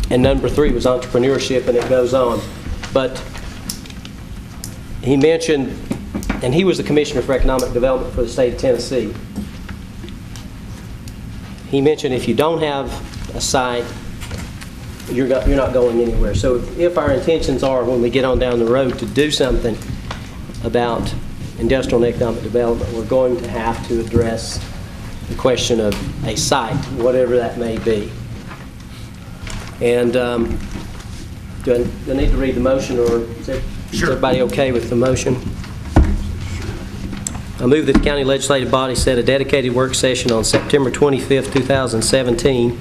And number 3 was entrepreneurship, and it goes on. But he mentioned, and he was the Commissioner for Economic Development for the state of Tennessee. He mentioned if you don't have a site, you're not going anywhere. So if our intentions are, when we get on down the road, to do something about industrial and economic development, we're going to have to address the question of a site, whatever that may be. And do I need to read the motion, or is everybody okay with the motion? I move that the county legislative body set a dedicated work session on September 25th, 2017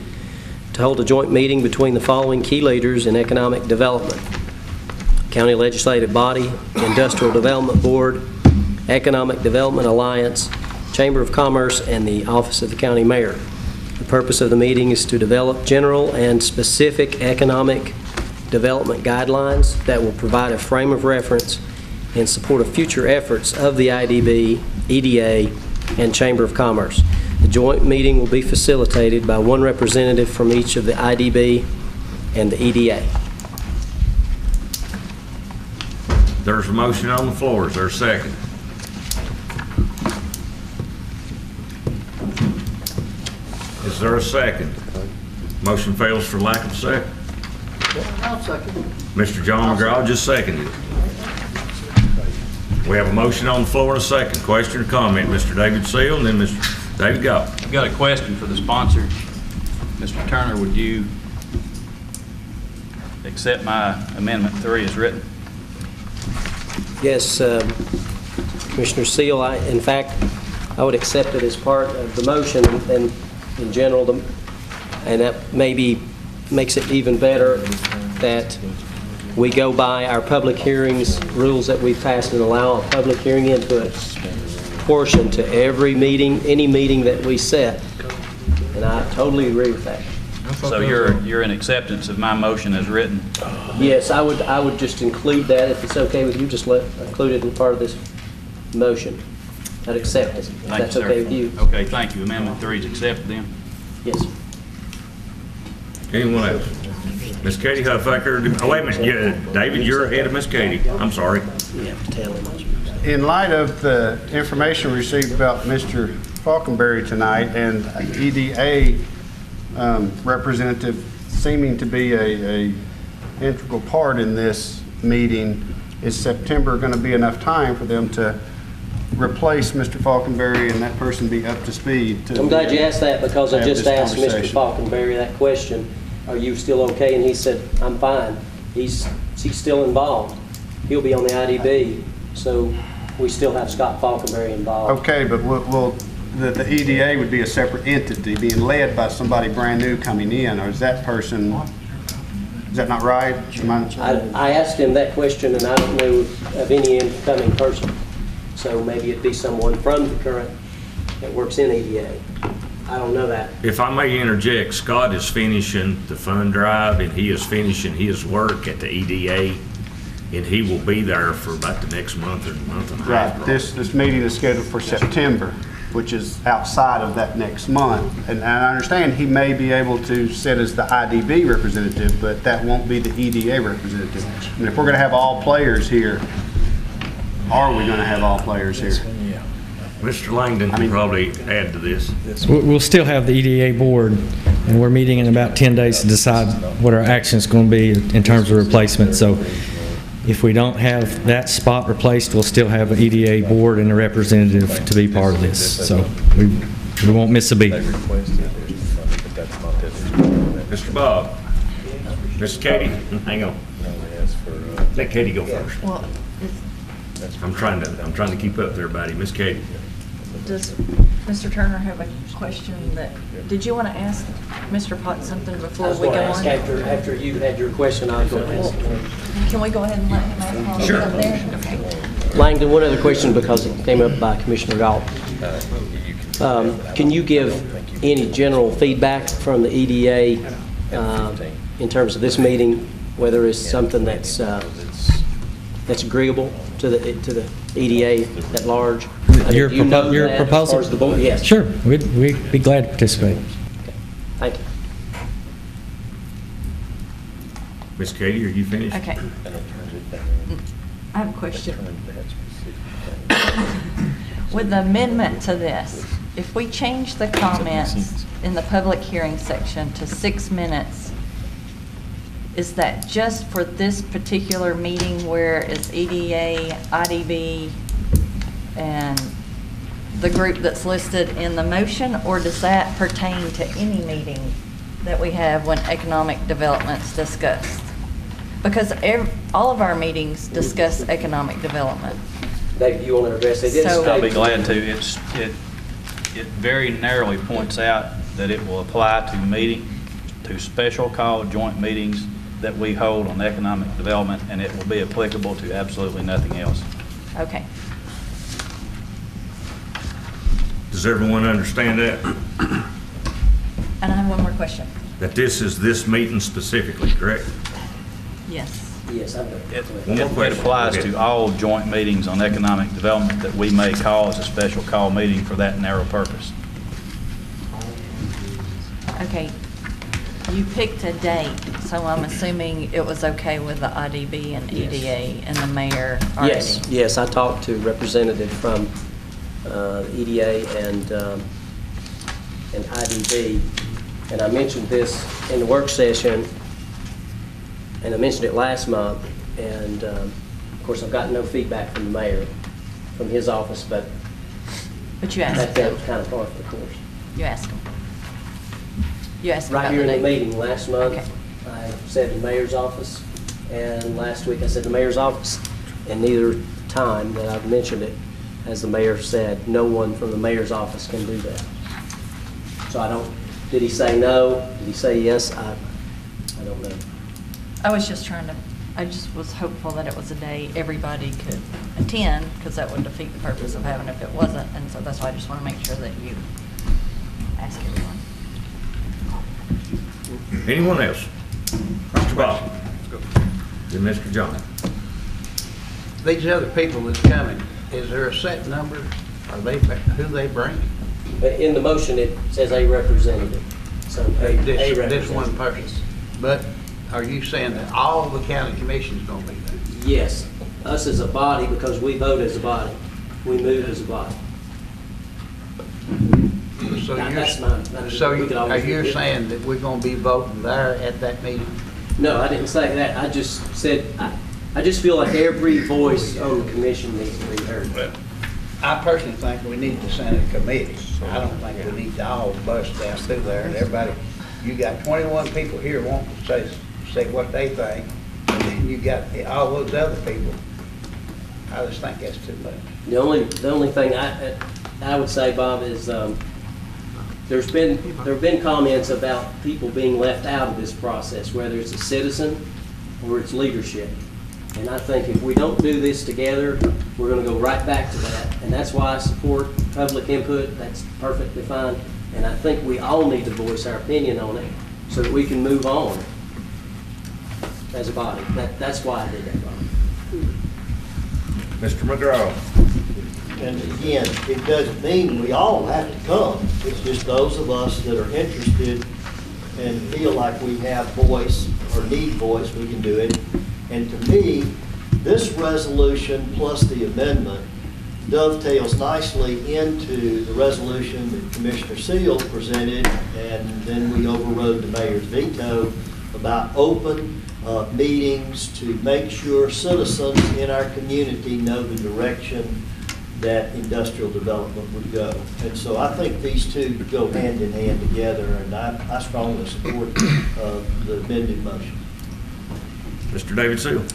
to hold a joint meeting between the following key leaders in economic development: County Legislative Body, Industrial Development Board, Economic Development Alliance, Chamber of Commerce, and the Office of the County Mayor. The purpose of the meeting is to develop general and specific economic development guidelines that will provide a frame of reference in support of future efforts of the IDB, EDA, and Chamber of Commerce. The joint meeting will be facilitated by one representative from each of the IDB and the EDA. There's a motion on the floor. Is there a second? Is there a second? Motion fails for lack of second. I'll second. Mr. John McGraw just seconded it. We have a motion on the floor and a second. Question or comment? Mr. David Seal and then Mr. David Goff. I've got a question for the sponsor. Mr. Turner, would you accept my Amendment 3 as written? Yes, Commissioner Seal, in fact, I would accept it as part of the motion, and in general, and that maybe makes it even better that we go by our public hearings rules that we've passed and allow a public hearing input portion to every meeting, any meeting that we set. And I totally agree with that. So you're in acceptance of my motion as written? Yes, I would just include that, if it's okay with you, just include it in part of this motion. I'd accept it, if that's okay with you. Okay, thank you. Amendment 3 is accepted then? Yes. Anyone else? Ms. Katie Huffaker, oh, wait a minute, yeah, David, you're ahead of Ms. Katie. I'm sorry. In light of the information received about Mr. Falconberry tonight and EDA representative seeming to be a integral part in this meeting, is September going to be enough time for them to replace Mr. Falconberry and that person be up to speed? I'm glad you asked that, because I just asked Mr. conversation. Falconberry that question. Are you still okay? And he said, I'm fine. He's still involved. He'll be on the IDB, so we still have Scott Falconberry involved. Okay, but the EDA would be a separate entity being led by somebody brand new coming in, or is that person, is that not right? I asked him that question, and I don't know of any incoming person. So maybe it'd be someone from the current that works in EDA. I don't know that. If I may interject, Scott is finishing the fund drive, and he is finishing his work at the EDA, and he will be there for about the next month or month and a half. Right, this meeting is scheduled for September, which is outside of that next month. And I understand he may be able to sit as the IDB representative, but that won't be the EDA representative. And if we're gonna have all players here, are we gonna have all players here? Mr. Langdon can probably add to this. We'll still have the EDA board, and we're meeting in about 10 days to decide what our action is going to be in terms of replacement. So if we don't have that spot replaced, we'll still have an EDA board and a representative to be part of this. So we won't miss a beat. Mr. Bob. Miss Katie, hang on. Let Katie go first. Well, I'm trying to keep up there, buddy. Miss Katie. does Mr. Turner have a question that, did you want to ask Mr. Potts something before we go on? After you had your question, I'll go ahead. Can we go ahead and let him ask while Sure. he's up there? Okay. Langdon, one other question, because it came up by Commissioner Galt. Can you give any general feedback from the EDA in terms of this meeting, whether it's something that's agreeable to the EDA at large? Your Do you know your that as proposal? far as the board? Yes. Sure, we'd be glad to participate. Thank you. Miss Katie, are you finished? Okay. I have a question. With the amendment to this, if we change the comments in the public hearing section to 6 minutes, is that just for this particular meeting where it's EDA, IDB, and the group that's listed in the motion, or does that pertain to any meeting that we have when economic development's discussed? Because all of our meetings discuss economic development. Dave, do you want to address it? So- I'll be glad to. It very narrowly points out that it will apply to special call joint meetings that we hold on economic development, and it will be applicable to absolutely nothing else. Okay. Does everyone understand that? And I have one more question. That this is this meeting specifically, correct? Yes. Yes, I've One more It question. applies Go ahead. to all joint meetings on economic development that we may call as a special call meeting for that narrow purpose. Okay. You picked a date, so I'm assuming it was okay with the IDB and EDA and the mayor already? Yes, I talked to a representative from EDA and IDB, and I mentioned this in the work session, and I mentioned it last month, and of course I've gotten no feedback from the mayor, from his office, but you asked that him. was kind of par for the course. You asked him. You asked him Right about here the in the date. meeting last month, Okay. I said the mayor's office, and last week I said the mayor's office, and neither time that I've mentioned it has the mayor said, no one from the mayor's office can do that. So I don't, did he say no? Did he say yes? I don't know. I was just I just was hopeful that it was a day everybody could attend, because that would defeat the purpose of having it if it wasn't, and so that's why I just want to make sure that you ask everyone. Anyone else? Mr. Bob? Then Mr. John? These other people that's coming, is there a set number? Are they, who they bring? But in the motion, it says a representative. So a This representative. one person. But are you saying that all the county commission's gonna be there? Yes, us as a body, because we vote as a body. We move as a body. So Now, you're, that's my- so we could always you're do it. saying that we're gonna be voting there at that meeting? No, I didn't say that. I just said, I just feel like every voice on the commission needs to be heard. I personally think we need to send a committee. I don't think we need to all bust down through there and everybody, you got 21 people here wanting to say what they think, and then you got all those other people. I just think that's too much. The only thing I would say, Bob, is there have been comments about people being left out of this process, whether it's a citizen or it's leadership. And I think if we don't do this together, we're going to go right back to that. And that's why I support public input. That's perfectly fine. And I think we all need to voice our opinion on it so that we can move on as a body. That's why I did that, Bob. Mr. McGraw. And again, it doesn't mean we all have to come. It's just those of us that are interested and feel like we have voice or need voice, we can do it. And to me, this resolution plus the amendment dovetails nicely into the resolution that Commissioner Seal presented, and then we overrode the mayor's veto about open meetings to make sure citizens in our community know the direction that industrial development would go. And so I think these two go hand in hand together, and I strongly support the amended motion. Mr. David Seal.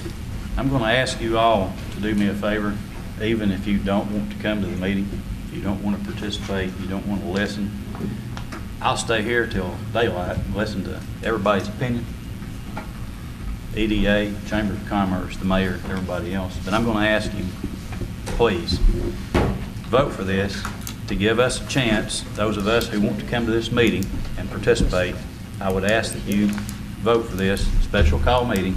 I'm going to ask you all to do me a favor, even if you don't want to come to the meeting, you don't want to participate, you don't want to listen. I'll stay here till daylight and listen to everybody's opinion. EDA, Chamber of Commerce, the mayor, everybody else. But I'm going to ask you, please, vote for this to give us a chance, those of us who want to come to this meeting and participate. I would ask that you vote for this special call meeting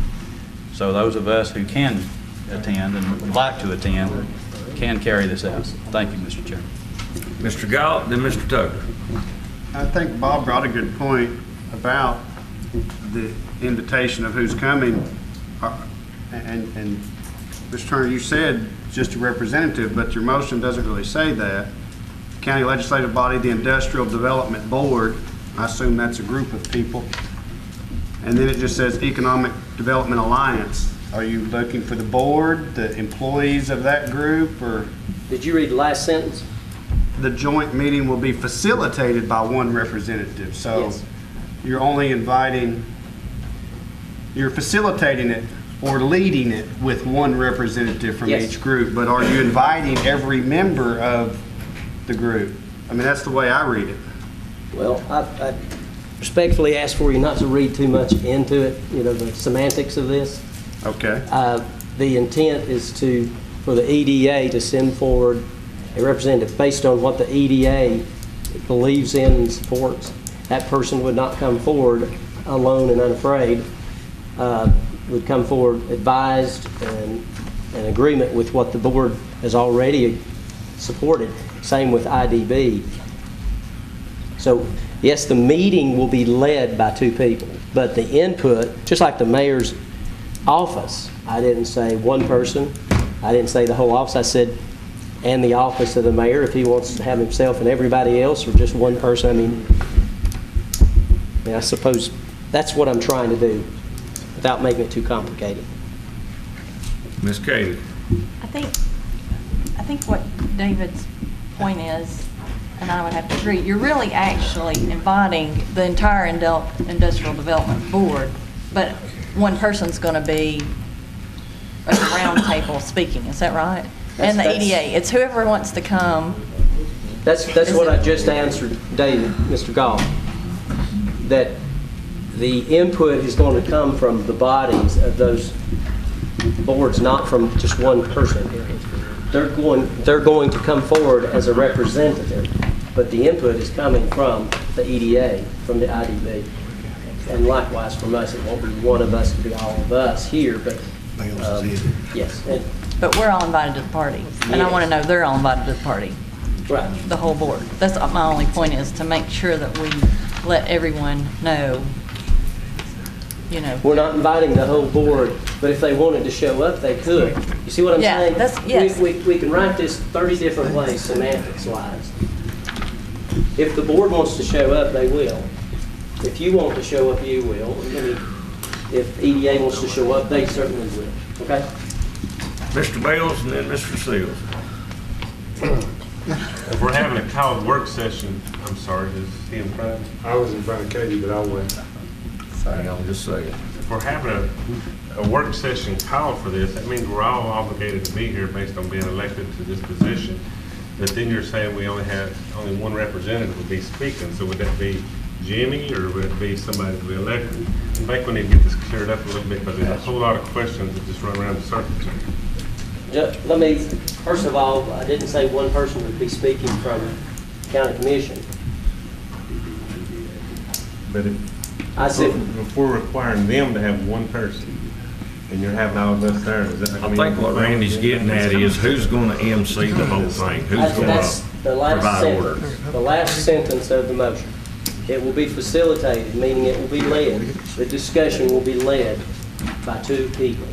so those of us who can attend and would like to attend can carry this out. Thank you, Mr. Chairman. Mr. Galt, then Mr. Tucker. I think Bob brought a good point about the invitation of who's coming. And Mr. Turner, you said just a representative, but your motion doesn't really say that. County legislative body, the Industrial Development Board, I assume that's a group of people. And then it just says Economic Development Alliance. Are you looking for the board, the employees of that group, or? Did you read the last sentence? The joint meeting will be facilitated by one representative. So Yes. you're only inviting, you're facilitating it or leading it with one representative from Yes. each group. But are you inviting every member of the group? I mean, that's the way I read it. Well, I respectfully ask for you not to read too much into it, you know, the semantics of this. Okay. The intent is for the EDA to send forward a representative based on what the EDA believes in and supports. That person would not come forward alone and unafraid, would come forward advised and in agreement with what the board has already supported. Same with IDB. So, yes, the meeting will be led by two people, but the input, just like the mayor's office, I didn't say one person, I didn't say the whole office, I said, and the office of the mayor, if he wants to have himself and everybody else, or just one person. I mean, I suppose that's what I'm trying to do, without making it too complicated. Ms. Katie. I think what David's point is, and I would have to agree, you're really actually inviting the entire Industrial Development Board, but one person's going to be at the round table speaking, is that right? And the EDA, it's whoever wants to come. That's what I just answered David, Mr. Goff, that the input is going to come from the bodies of those boards, not from just one person. They're going to come forward as a representative, but the input is coming from the EDA, from the IDB, and likewise from us. It won't be one of us to be all of us here, but yes. But we're all invited to the party, and I want to know they're all invited to the party. Right. The whole board. That's my only point, is to make sure that we let everyone know, you know. We're not inviting the whole board, but if they wanted to show up, they could. You see what I'm Yeah, saying? that's- yes. We can write this 30 different ways, semantics-wise. If the board wants to show up, they will. If you want to show up, you will. I mean, if EDA wants to show up, they certainly will. Okay? Mr. Bales and then Mr. Seals. If we're having a called work session, I'm sorry, is he in front? I was in front of Katie, but I went. Hang on just a second. If we're having a work session called for this, that means we're all obligated to be here based on being elected to this position. But then you're saying we only one representative would be speaking, so would that be Jimmy, or would it be somebody to be elected? I think we need to get this cleared up a little bit, because there's a whole lot of questions that just run around in circles. Let me, first of all, I didn't say one person would be speaking from county commission. But I said, if we're requiring them to have one person, and you're having all of us there, does that? I think what Randy's getting at is who's going to MC the whole thing? Who's going that's to the last provide orders? sentence, the last sentence of the motion. It will be facilitated, meaning it will be led. The discussion will be led by two people,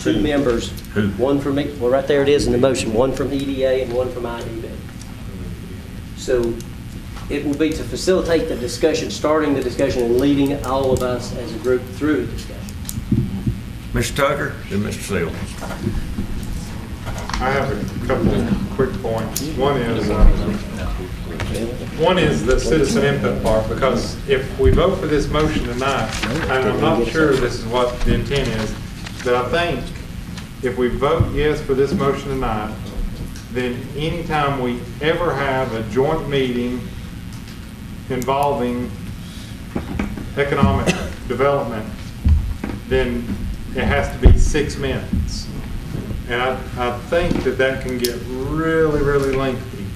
two members. Who? One from, well, right there it is in the motion, one from EDA and one from IDB. So it will be to facilitate the discussion, starting the discussion and leading all of us as a group through the discussion. Mr. Tucker and Mr. Seals. I have a couple of quick points. One is the citizen input part, because if we vote for this motion tonight, and I'm not sure this is what the intent is, but I think if we vote yes for this motion tonight, then anytime we ever have a joint meeting involving economic development, then it has to be 6 minutes. And I think that can get really, really lengthy.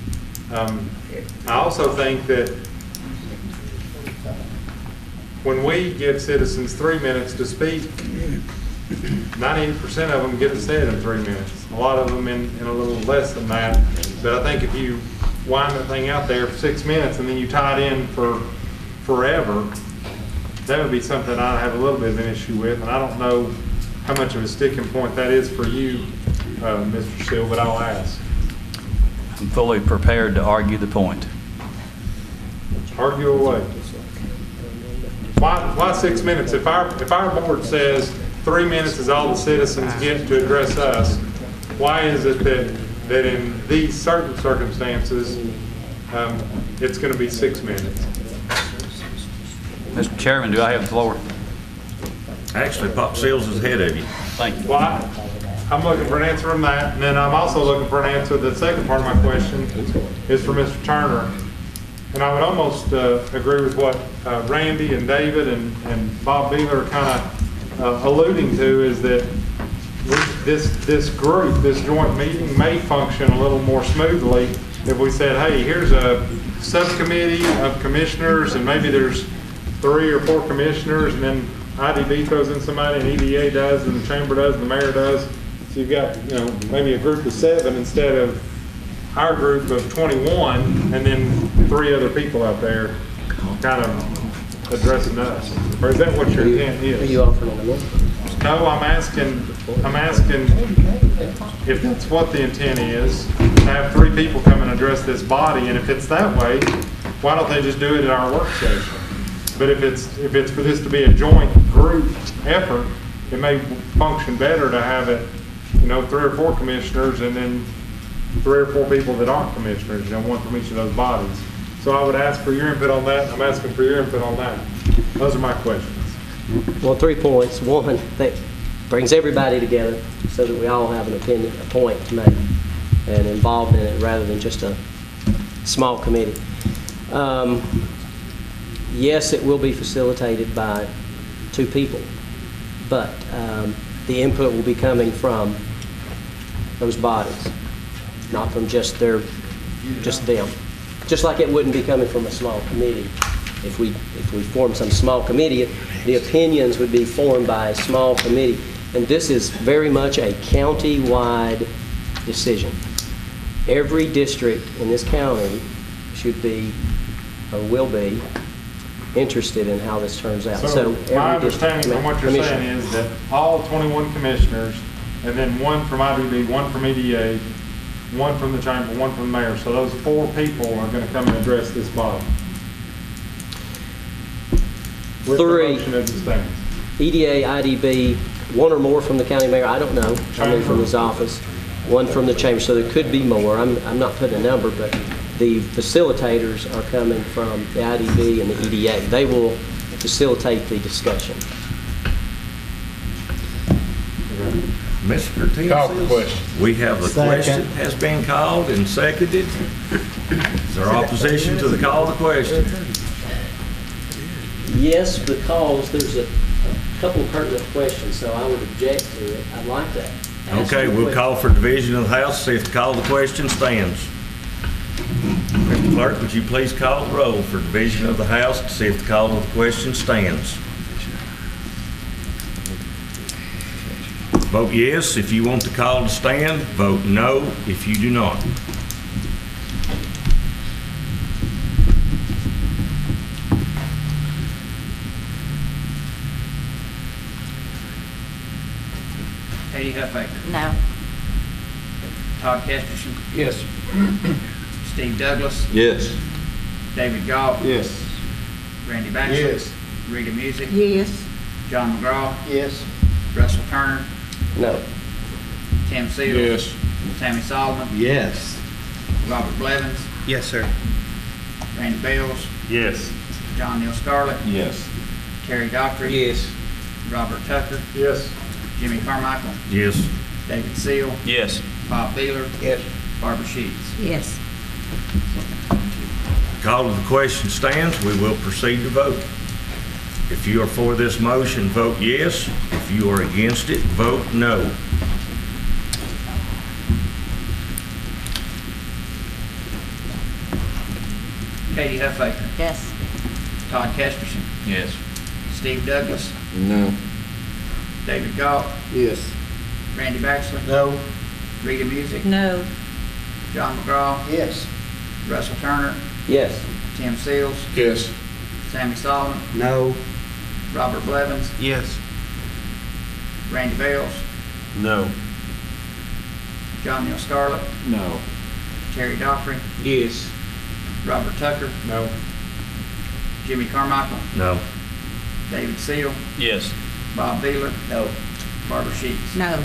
I also think that when we give citizens 3 minutes to speak, 98% of them get it said in 3 minutes. A lot of them in a little less than that. But I think if you wind that thing out there for 6 minutes and then you tie it in for forever, that would be something I have a little bit of an issue with. And I don't know how much of a sticking point that is for you, Mr. Steele, but I'll ask. I'm fully prepared to argue the point. Argue away. Why 6 minutes? If our board says 3 minutes is all the citizens get to address us, why is it that in these certain circumstances, it's going to be 6 minutes? Mr. Chairman, do I have the floor? Actually, Pop Seals is ahead of you. Thank you. Well, I'm looking for an answer on that, and then I'm also looking for an answer. The second part of my question is for Mr. Turner. And I would almost agree with what Randy and David and Bob Beeler are kind of alluding to, is that this group, this joint meeting may function a little more smoothly if we said, hey, here's a subcommittee of commissioners, and maybe there's 3 or 4 commissioners, and then IDB throws in somebody, and EDA does, and the chamber does, and the mayor does. So you've got, maybe a group of 7 instead of our group of 21, and then 3 other people out there kind of addressing us. Or is that what your intent is? Are you offering a number? No, I'm asking if that's what the intent is, to have 3 people come and address this body, and if it's that way, why don't they just do it at our work session? But if it's for this to be a joint group effort, it may function better to have it, 3 or 4 commissioners, and then 3 or 4 people that aren't commissioners, one from each of those bodies. So I would ask for your input on that. I'm asking for your input on that. Those are my questions. Well, 3 points. One, that brings everybody together so that we all have an opinion, a point to make, and involved in it rather than just a small committee. Yes, it will be facilitated by 2 people, but the input will be coming from those bodies, not from just them. Just like it wouldn't be coming from a small committee. If we form some small committee, the opinions would be formed by a small committee. And this is very much a county-wide decision. Every district in this county should be, or will be, interested in how this turns out. So my every district understanding from what you're commissioner- saying is that all 21 commissioners, and then one from IDB, one from EDA, one from the chamber, one from the mayor, so those 4 people are going to come and address this body. With the 3 motion as it stands. EDA, IDB, 1 or more from the county mayor, I don't know, I mean from his office, 1 from the chamber, so there could be more. I'm not putting a number, but the facilitators are coming from the IDB and the EDA. They will facilitate the discussion. Mr. Tim Call for says question. we have the Second. question has been called and seconded. Is there opposition to the call to question? Yes, because there's a couple of pertinent questions, so I would object to it. I'd like to ask Okay, you a we'll question. call for division of the House, see if the call to question stands. Mr. Clerk, would you please call the roll for division of the House to see if the call to the question stands? Vote yes if you want the call to stand. Vote no if you do not. Katie Huffaker. No. Todd Kesterson. Yes. Steve Douglas. Yes. David Goff. Yes. Randy Baxter. Yes. Rita Music. Yes. John McGraw. Yes. Russell Turner. No. Tim Seals. Yes. Sammy Solomon. Yes. Robert Blevins. Yes, sir. Randy Bales. Yes. John Neal Scarlett. Yes. Terry Dockery. Yes. Robert Tucker. Yes. Jimmy Carmichael. Yes. David Seal. Yes. Bob Beeler. Yes. Barbara Sheets. Yes. Call to the question stands. We will proceed to vote. If you are for this motion, vote yes. If you are against it, vote no. Katie Huffaker. Yes. Todd Kesterson. Yes. Steve Douglas. No. David Goff. Yes. Randy Baxter. No. Rita Music. No. John McGraw. Yes. Russell Turner. Yes. Tim Seals. Yes. Sammy Solomon. No. Robert Blevins. Yes. Randy Bales. No. John Neal Scarlett. No. Terry Dockery. Yes. Robert Tucker. No. Jimmy Carmichael. No. David Seal. Yes. Bob Beeler. No. Barbara Sheets. No.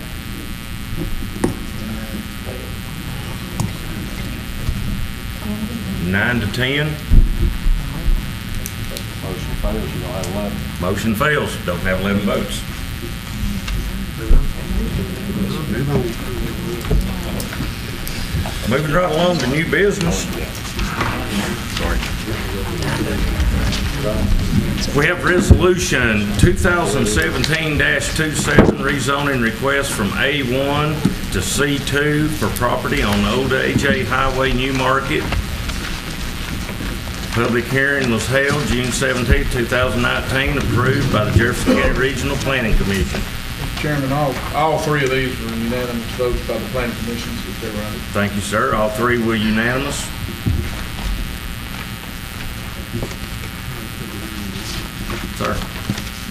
Nine to 10. Motion fails, you don't have 11. Motion fails. Don't have 11 votes. Moving right along to new business. We have resolution 2017-27 rezoning request from A1 to C2 for property on Old AJ Highway, New Market. Public hearing was held June 17, 2019, approved by the Jefferson County Regional Planning Commission. Chairman, all 3 of these were unanimous votes by the planning commissions, if they're right. Thank you, sir. All 3 were unanimous. Sir,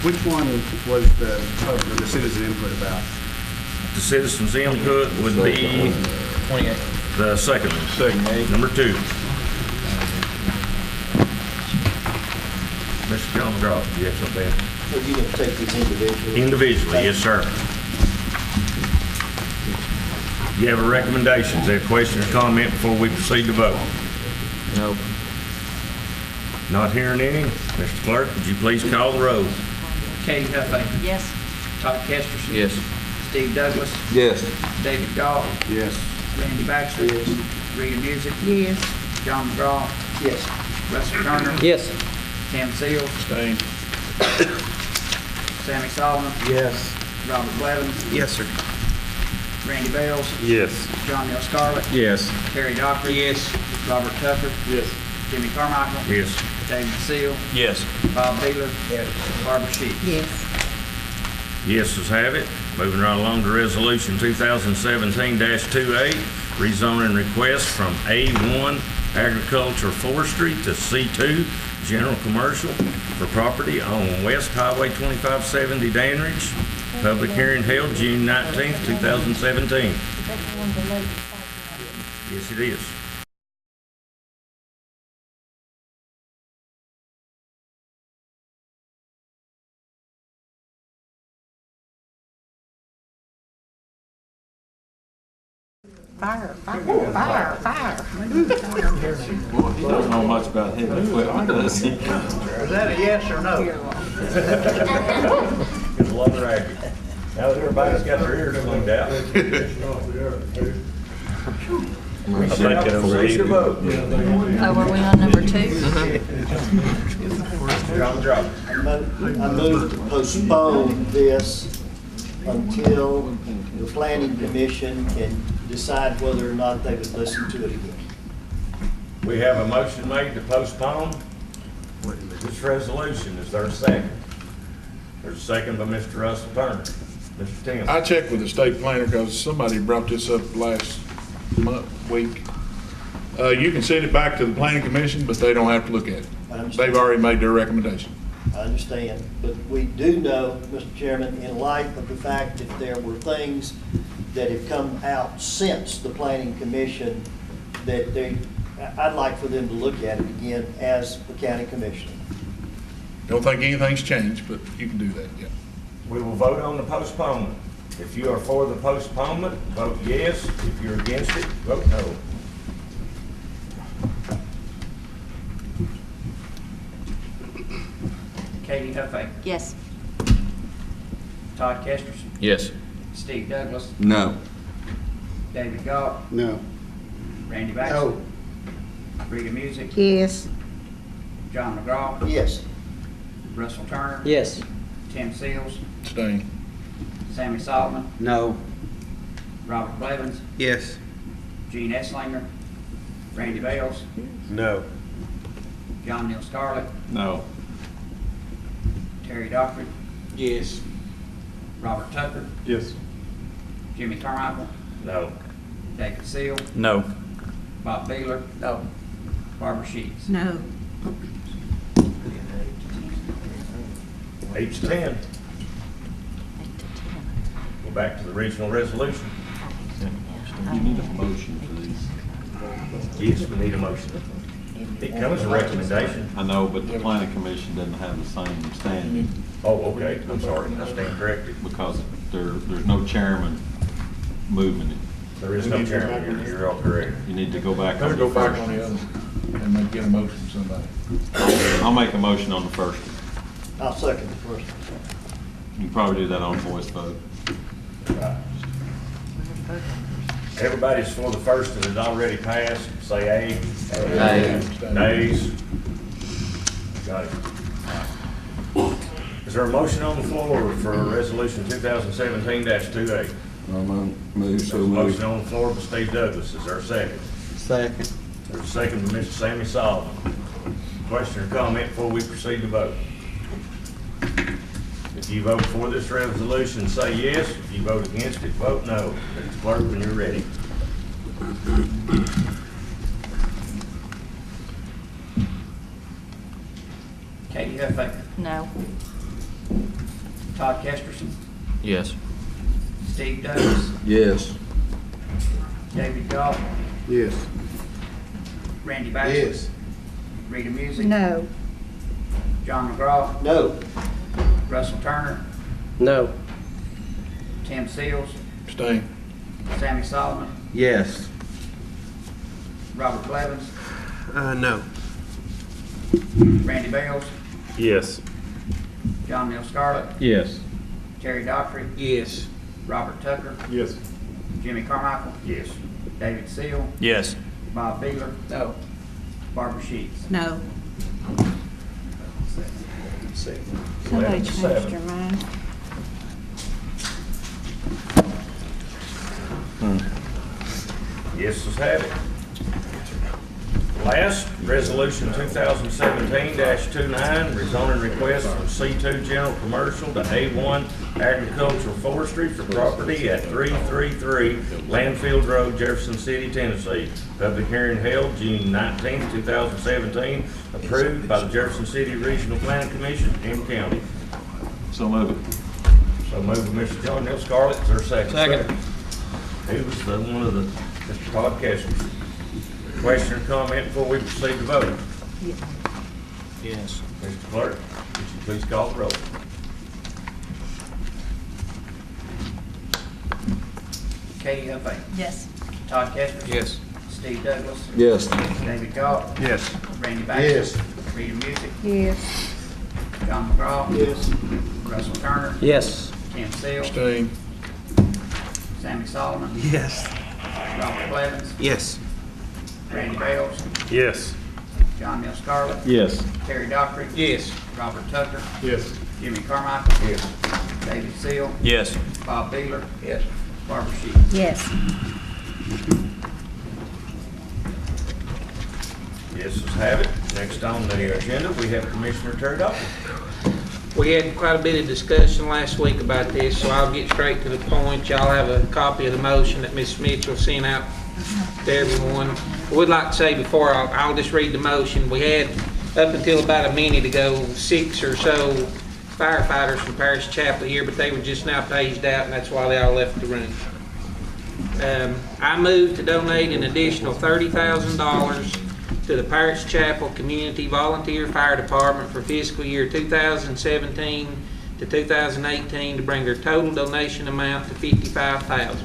Which one was the citizen input about? the citizens' input would be 28. the second one. Number 2. Mr. John McGraw, do you have something? So you're going to take these individually? Individually, yes, sir. You have a recommendation? Is there a question or comment before we proceed to vote? No. Not hearing any. Mr. Clerk, would you please call the roll? Katie Huffaker. Yes. Todd Kesterson. Yes. Steve Douglas. Yes. David Goff. Yes. Randy Baxter. Yes. Rita Music. Yes. John McGraw. Yes. Russell Turner. Yes. Tim Seals. Abstain. Sammy Solomon. Yes. Robert Blevins. Yes, sir. Randy Bales. Yes. John Neal Scarlett. Yes. Terry Dockery. Yes. Robert Tucker. Yes. Jimmy Carmichael. Yes. David Seal. Yes. Bob Beeler. Barbara Sheets. Yes. Yeses have it. Moving right along to resolution 2017-28, rezoning request from A1 agriculture, forestry to C2, general commercial for property on West Highway 2570 Danridge. Public hearing held June 19th, 2017. Yes, it is. Fire, fire, fire, fire. He doesn't know much about heavy equipment, does he? Is that a yes or no? It's a lot of racket. Now that everybody's got their ears cleaned out. I think that over easy. Oh, were we on number 2? I move to postpone this until the planning commission can decide whether or not they would listen to it again. We have a motion made to postpone this resolution. Is there a second? There's a second by Mr. Russell Turner. Mr. Tim. I checked with the state planner because somebody brought this up last week. You can send it back to the planning commission, but they don't have to look at it. They've already made their recommendation. I understand, but we do know, Mr. Chairman, in light of the fact that there were things that have come out since the planning commission that I'd like for them to look at it again as the county commissioner. Don't think anything's changed, but you can do that, yeah. We will vote on the postponement. If you are for the postponement, vote yes. If you're against it, vote no. Katie Huffey, Yes. Todd Kesterson, Yes. Steve Douglas, No. David Gott, No. Randy Baxter, Rita Music, Yes. John McGraw, Yes. Russell Turner, Yes. Tim Seals, Staying. Sammy Solomon, No. Robert Blevins, Yes. Gene Esslinger, Randy Bales, No. John Neal Scarlett, No. Terry Dockery, Yes. Robert Tucker, Yes. Jimmy Carmichael, No. David Seal, No. Bob Beeler. No. Barbara Sheets. No. 8 to 10. Go back to the regional resolution. You need a motion for these. Yes, we need a motion. It comes as a recommendation. I know, but the planning commission doesn't have the same standing Oh, okay, I'm sorry, I stand corrected. because there's no chairman moving it. There is no chairman, you're all correct. You need to go back Better on go the back first. on the other and then get a motion from somebody. I'll make a motion on the first one. I'll second the first. You can probably do that on voice vote. Everybody's for the first that has already passed, say aye. Aye. Nays. Got it. Is there a motion on the floor for resolution 2017-28? Move so There's a motion moved. on the floor by Steve Douglas. Is there a second? Second. There's a second by Mr. Sammy Solomon. Question or comment before we proceed to vote? If you vote for this resolution, say yes. If you vote against it, vote no. Mr. Clerk, when you're ready. Katie Huffey, No. Todd Kesterson, Yes. Steve Douglas, Yes. David Gott, Yes. Randy Baxter, Rita Music, No. John McGraw, No. Russell Turner, No. Tim Seals, Staying. Sammy Solomon, Yes. Robert Blevins, No. Randy Bales, Yes. John Neal Scarlett, Yes. Terry Dockery, Yes. Robert Tucker, Yes. Jimmy Carmichael, Yes. David Seal, Yes. Bob Beeler, No. Barbara Sheets. No. Somebody changed their mind. Yes, let's have it. Last, Resolution 2017-29, rezoning request from C2 General Commercial to A1 Agricultural Forestry for property at 333 Landfield Road, Jefferson City, Tennessee. Public hearing held June 19, 2017, approved by the Jefferson City Regional Planning Commission in county. So move it. So moved by Mr. John Neal Scarlett. Is there a second? Second. Who was one of the, Mr. Todd Kessler? Question or comment before we proceed to vote? Yes. Mr. Clerk, would you please call the roll? Katie Huffey. Yes. Todd Kessler. Yes. Steve Douglas. Yes. David Goff. Yes. Randy Baxter. Rita Music. Yes. John McGraw. Yes. Russell Turner. Yes. Tim Steele. Abstain. Sammy Solomon. Yes. Robert Blevins. Yes. Randy Bales. Yes. John Neal Scarlett. Yes. Terry Dockery. Yes. Robert Tucker. Yes. Jimmy Carmichael. Yes. David Seal. Yes. Bob Beeler. Yes. Barbara Sheets. Yes. Yes, let's have it. Next on the agenda, we have Commissioner Terry Dockery. We had quite a bit of discussion last week about this, so I'll get straight to the point. Y'all have a copy of the motion that Ms. Mitchell sent out to everyone. I would like to say before, I'll just read the motion. We had, up until about a minute ago, 6 or so firefighters from Parish Chapel here, but they were just now paged out, and that's why they all left the room. I move to donate an additional $30,000 to the Parish Chapel Community Volunteer Fire Department for fiscal year 2017 to 2018 to bring their total donation amount to $55,000.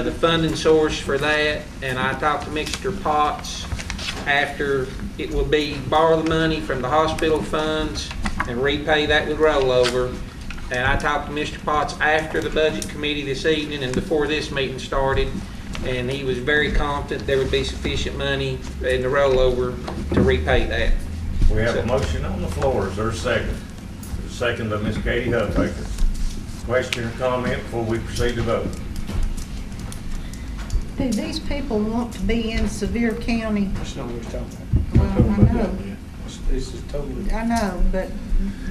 The funding source for that, and I talked to Mr. Potts after, it will be borrow the money from the hospital funds and repay that with rollover. And I talked to Mr. Potts after the budget committee this evening and before this meeting started, and he was very confident there would be sufficient money in the rollover to repay that. We have a motion on the floor. Is there a second? Second by Ms. Katie Huffaker. Question or comment before we proceed to vote? Do these people want to be in Sevier County? That's not what we're talking Well, I know, This is totally. I know, but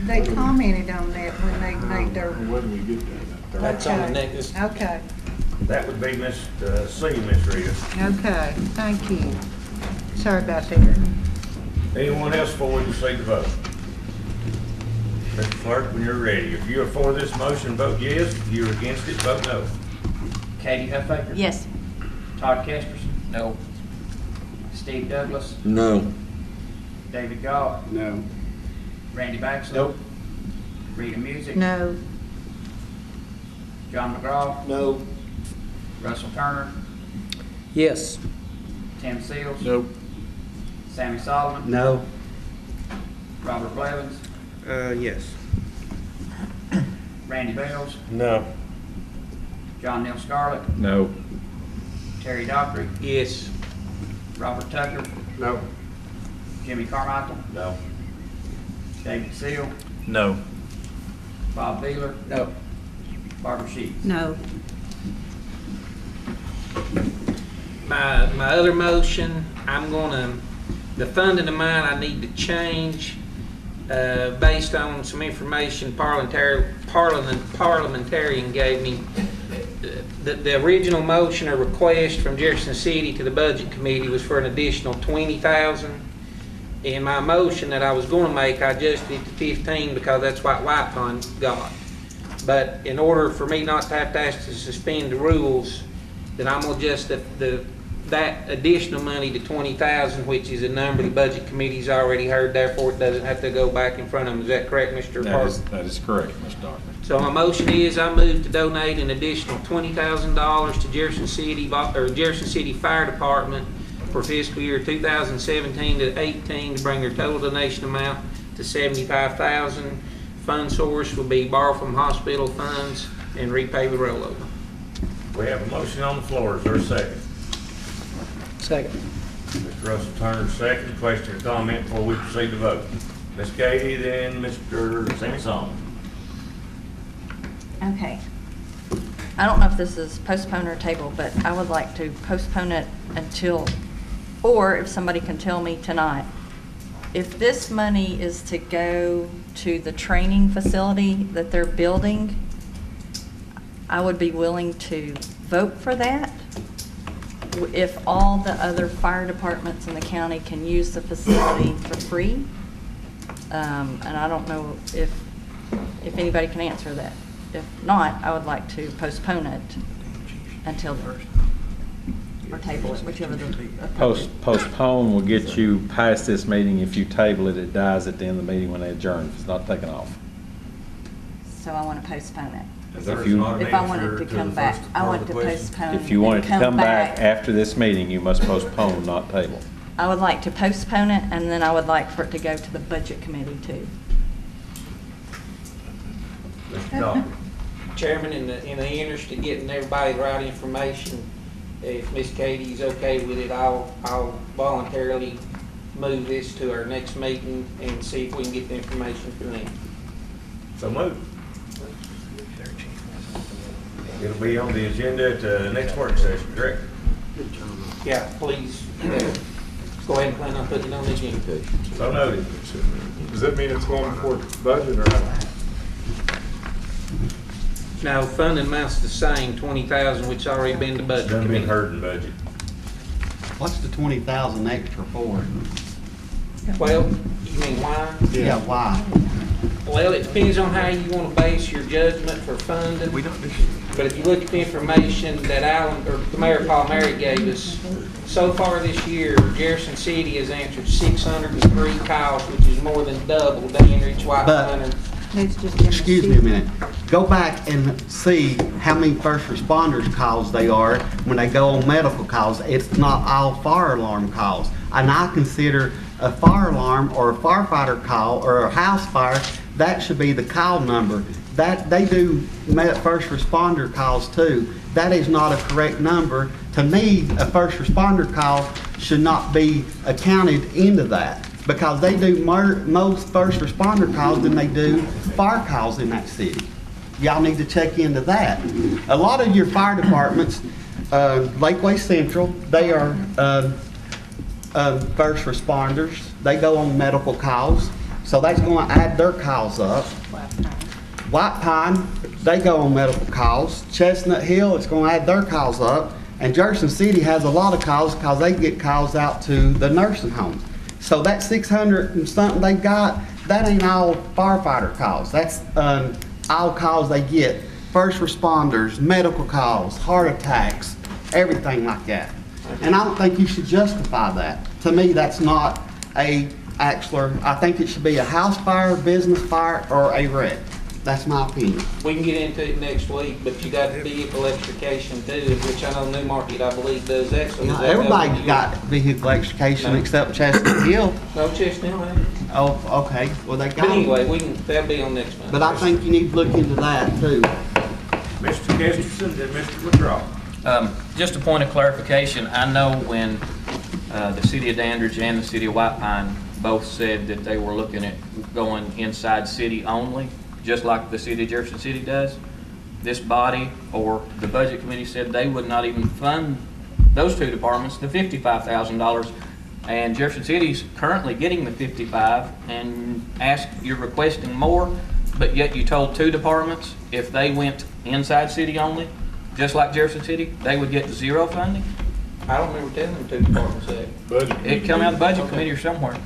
they commented on that when they made their. When do we get that? That's on the Okay. next. Okay, That would be Ms. C, Ms. Rita. okay, thank you. Sorry about that. Anyone else before we proceed to vote? Mr. Clerk, when you're ready. If you're for this motion, vote yes. If you're against it, vote no. Katie Huffaker. Yes. Todd Kesterson. No. Steve Douglas. No. David Goff. No. Randy Baxter. Nope. Rita Music. No, John McGraw. No. Russell Turner. Yes. Tim Seals. Nope. Sammy Solomon. No. Robert Blevins. Yes. Randy Bales. No. John Neal Scarlett. No. Terry Dockery. Yes. Robert Tucker. No. Jimmy Carmichael. No. David Seal. No. Bob Beeler. No. Barbara Sheets. no. My other motion, the funding amount I need to change, based on some information parliamentarian gave me. The original motion or request from Jefferson City to the Budget Committee was for an additional $20,000. In my motion that I was going to make, I adjusted it to 15 because that's what White Pond got. But in order for me not to have to ask to suspend the rules, then I'm going to adjust that additional money to 20,000, which is a number the Budget Committee's already heard, therefore it doesn't have to go back in front of them. Is that correct, Mr. Parker? That is correct, Ms. Dockery. So my motion is I move to donate an additional $20,000 to Jefferson City Fire Department for fiscal year 2017 to 18 to bring their total donation amount to $75,000. Fund source will be borrow from hospital funds and repay the rollover. We have a motion on the floor. Is there a second? Second. Mr. Russell Turner, second. Question or comment before we proceed to vote? Ms. Katie, then Mr. Sammy Solomon. Okay. I don't know if this is postpone or table, but I would like to postpone it until or if somebody can tell me tonight, if this money is to go to the training facility that they're building, I would be willing to vote for that. If all the other fire departments in the county can use the facility for free. And I don't know if anybody can answer that. If not, I would like to postpone it until the, or table it, whichever the. Postpone will get you past this meeting. If you table it, it dies at the end of the meeting when they adjourn. If it's not taken off. So I want to postpone it. If you, If I wanted to come back, I want to postpone. if you want it to and come back after this meeting, you must postpone, not table. I would like to postpone it, and then I would like for it to go to the budget committee too. Chairman, in the interest of getting everybody the right information, if Miss Katie's okay with it, I'll voluntarily move this to our next meeting and see if we can get the information from them. So move. It'll be on the agenda at the next work session, correct? Yeah, please, go ahead and plan on putting it on the agenda. So noted. Does that mean it's going before the budget or not? No, funding amount's the same, 20,000, which already been the budget Done been committee. heard in budget. What's the 20,000 extra for? Well, you mean why? Yeah, why? Well, it depends on how you want to base your judgment for funding. But if you look at the information that Alan, or the Mayor Palmieri gave us, so far this year, Jefferson City has answered 603 calls, which is more than double the Henrich White Hunter. Excuse me a minute. Go back and see how many first responders calls they are when they go on medical calls. It's not all fire alarm calls. And I consider a fire alarm or a firefighter call or a house fire, that should be the call number. That they do first responder calls too. That is not a correct number. To me, a first responder call should not be accounted into that because they do most first responder calls than they do fire calls in that city. Y'all need to check into that. A lot of your fire departments, Lakeway Central, they are first responders. They go on medical calls, so that's going to add their calls up. White Pine, they go on medical calls. Chestnut Hill, it's going to add their calls up. And Jefferson City has a lot of calls because they get calls out to the nursing homes. So that 600 and something they got, that ain't all firefighter calls. That's all calls they get. First responders, medical calls, heart attacks, everything like that. And I don't think you should justify that. To me, that's not a Axler. I think it should be a house fire, business fire, or a wreck. That's my opinion. We can get into it next week, but you got vehicle extrication too, which I know Newmarket, I believe, does that. So does that Everybody got vehicle extrication except Chestnut Hill. No, Chestnut Hill ain't. Oh, okay. Well, they got But anyway, that'll be on next month. But I think you need to look into that too. Mr. Kesterson, then Mr. Withdrawal. Just a point of clarification, I know when the city of Dandridge and the city of White Pine both said that they were looking at going inside city only, just like the city of Jefferson City does, this body or the budget committee said they would not even fund those two departments the $55,000. And Jefferson City's currently getting the 55 and you're requesting more, but yet you told two departments if they went inside city only, just like Jefferson City, they would get zero funding? I don't remember telling them two departments that. It come out of the budget committee or somewhere.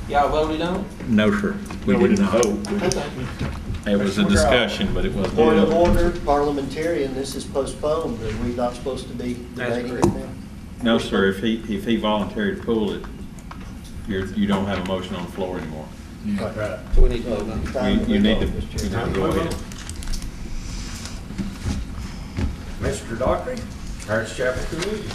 Y'all voted on it? No, sir. We did not vote. Okay. It was a discussion, but it wasn't. Point of order, parliamentarian, this is postponed. Are we not supposed to be debating it now? No, sir. If he volunteered to pull it, you don't have a motion on the floor anymore. Right. So we need to vote on it. You need to go ahead. Mr. Dockery, Harris Chapel Community.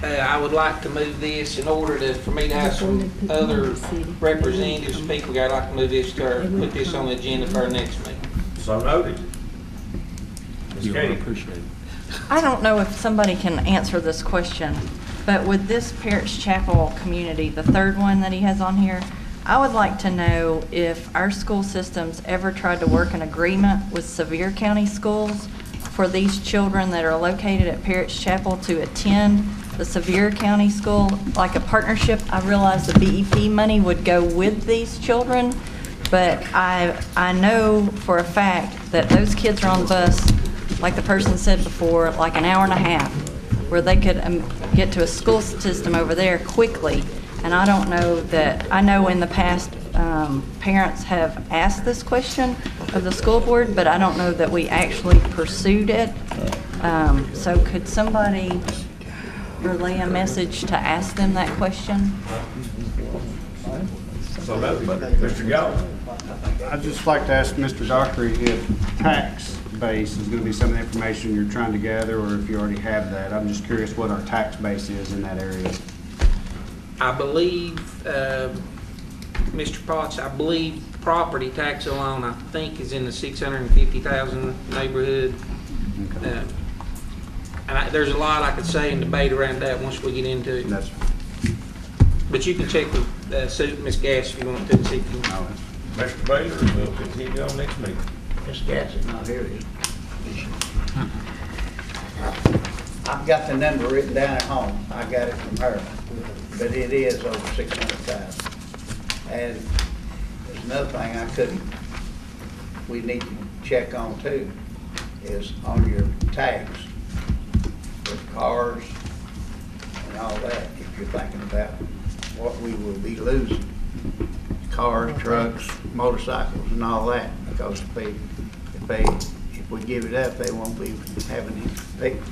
I would like to move this in order for me to have some other representatives, people, I'd like to move this put this on the agenda for our next meeting. So noted. Ms. Katie. Appreciate it. I don't know if somebody can answer this question, but with this Parrish Chapel community, the third one that he has on here, I would like to know if our school systems ever tried to work an agreement with Sevier County schools for these children that are located at Parrish Chapel to attend the Sevier County School, like a partnership. I realize the BEP money would go with these children, but I know for a fact that those kids are on the bus, like the person said before, like an hour and a half, where they could get to a school system over there quickly. And I don't know that, I know in the past, parents have asked this question of the school board, but I don't know that we actually pursued it. So could somebody relay a message to ask them that question? Mr. Galvin? I'd just like to ask Mr. Dockery if tax base is going to be some of the information you're trying to gather, or if you already have that. I'm just curious what our tax base is in that area. I believe, Mr. Potts, I believe property tax alone, I think, is in the 650,000 neighborhood. And there's a lot I could say and debate around that once we get into it. That's But you can check with Ms. Gass if you want to see if you know. Mr. Baylor, we'll continue on next meeting. Ms. Gass is not here, is she? I've got the number written down at home. I got it from her, but it is over 600,000. And there's another thing we need to check on too, is on your tags with cars and all that, if you're thinking about what we will be losing. Cars, trucks, motorcycles and all that, because if we give it up, they won't be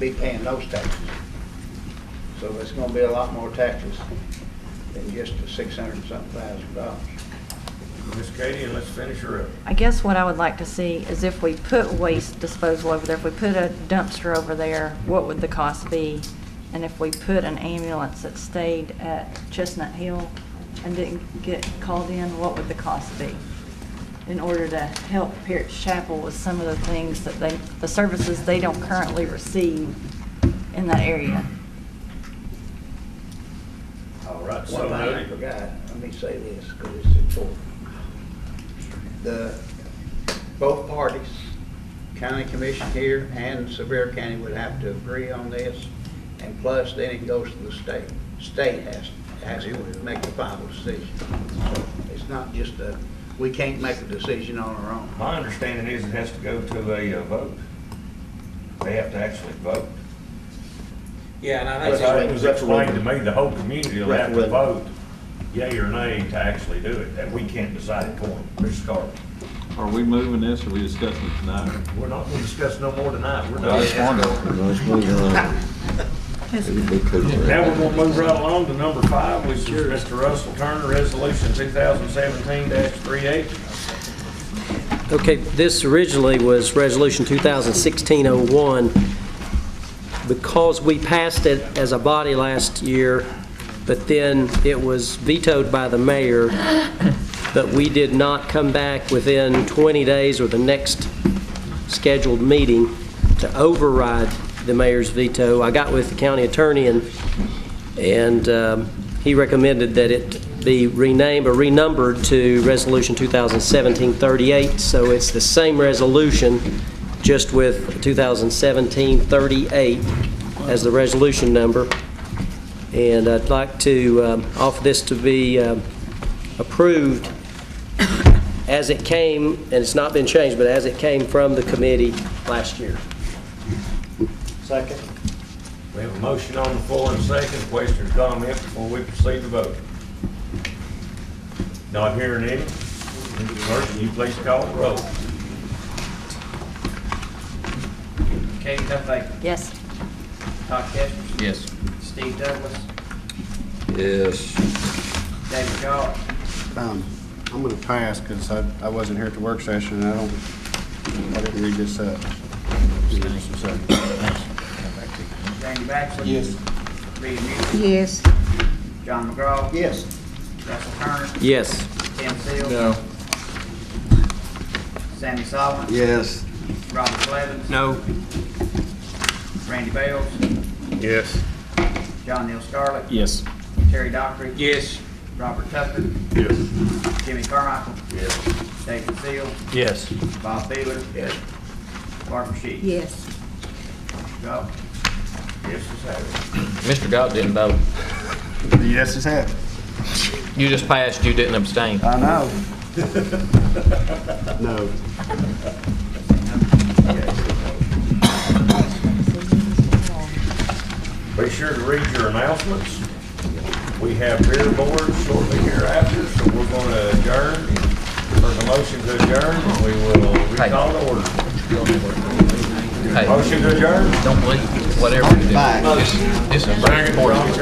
be paying those taxes. So it's gonna be a lot more taxes than just the $600,000. Ms. Katie, and let's finish her up. I guess what I would like to see is if we put waste disposal over there, if we put a dumpster over there, what would the cost be? And if we put an ambulance that stayed at Chestnut Hill and didn't get called in, what would the cost be? In order to help Pearce Chapel with some of the things that the services they don't currently receive in that area. All right, One so thing I noted. forgot, let me say this, because it's important. Both parties, county commission here and Sevier County, would have to agree on this, and plus then it goes to the state. State has to make the final decision. So it's not just we can't make a decision on our own. My understanding is it has to go to a vote. They have to actually vote. Yeah, and I think That's how it was explained to me, the whole community will have to vote, yea or nay, to actually do it, that we can't decide at point. Mr. Carter? Are we moving this, or are we discussing it tonight? We're not going to discuss no more tonight. We're I just done. wonder, let's move on. Now we're going to move right along to number 5, which is Mr. Russell Turner, Resolution 2017-38. Okay, this originally was Resolution 2016-01. Because we passed it as a body last year, but then it was vetoed by the mayor, but we did not come back within 20 days or the next scheduled meeting to override the mayor's veto. I got with the county attorney and he recommended that it be renamed or renumbered to Resolution 2017-38. So it's the same resolution, just with 2017-38 as the resolution number. And I'd like to offer this to be approved as it came, and it's not been changed, but as it came from the committee last year. Second. We have a motion on the floor and a second. Questions, comments before we proceed to vote? Not hearing any. Clerk, can you please call the roll? Katie Duffy. Yes. Todd Kessler. Yes. Steve Douglas. Yes. David Goff. I'm going to pass because I wasn't here at the work session and I didn't read this up. Randy Baxter. Yes. Rita Muser. Yes. John McGraw. Yes. Russell Turner. Yes. Tim Seals. No. Sammy Solomon. Yes. Robert Blevins. No. Randy Bales. Yes. John Neal Scarlett. Yes. Terry Dockery. Yes. Robert Tucker. Yes. Jimmy Carmichael. Yes. David Seal. Yes. Bob Baylor. Yes. Barbara Sheets. Yes. Go. Mr. Gott didn't vote. Yes, it's happened. You just passed, you didn't abstain. I know. No. Be sure to read your announcements. We have beer boards shortly hereafter, so we're going to adjourn. For the motion to adjourn, we will recall the order. Hey. Motion to adjourn? Don't believe whatever you do. This is very important.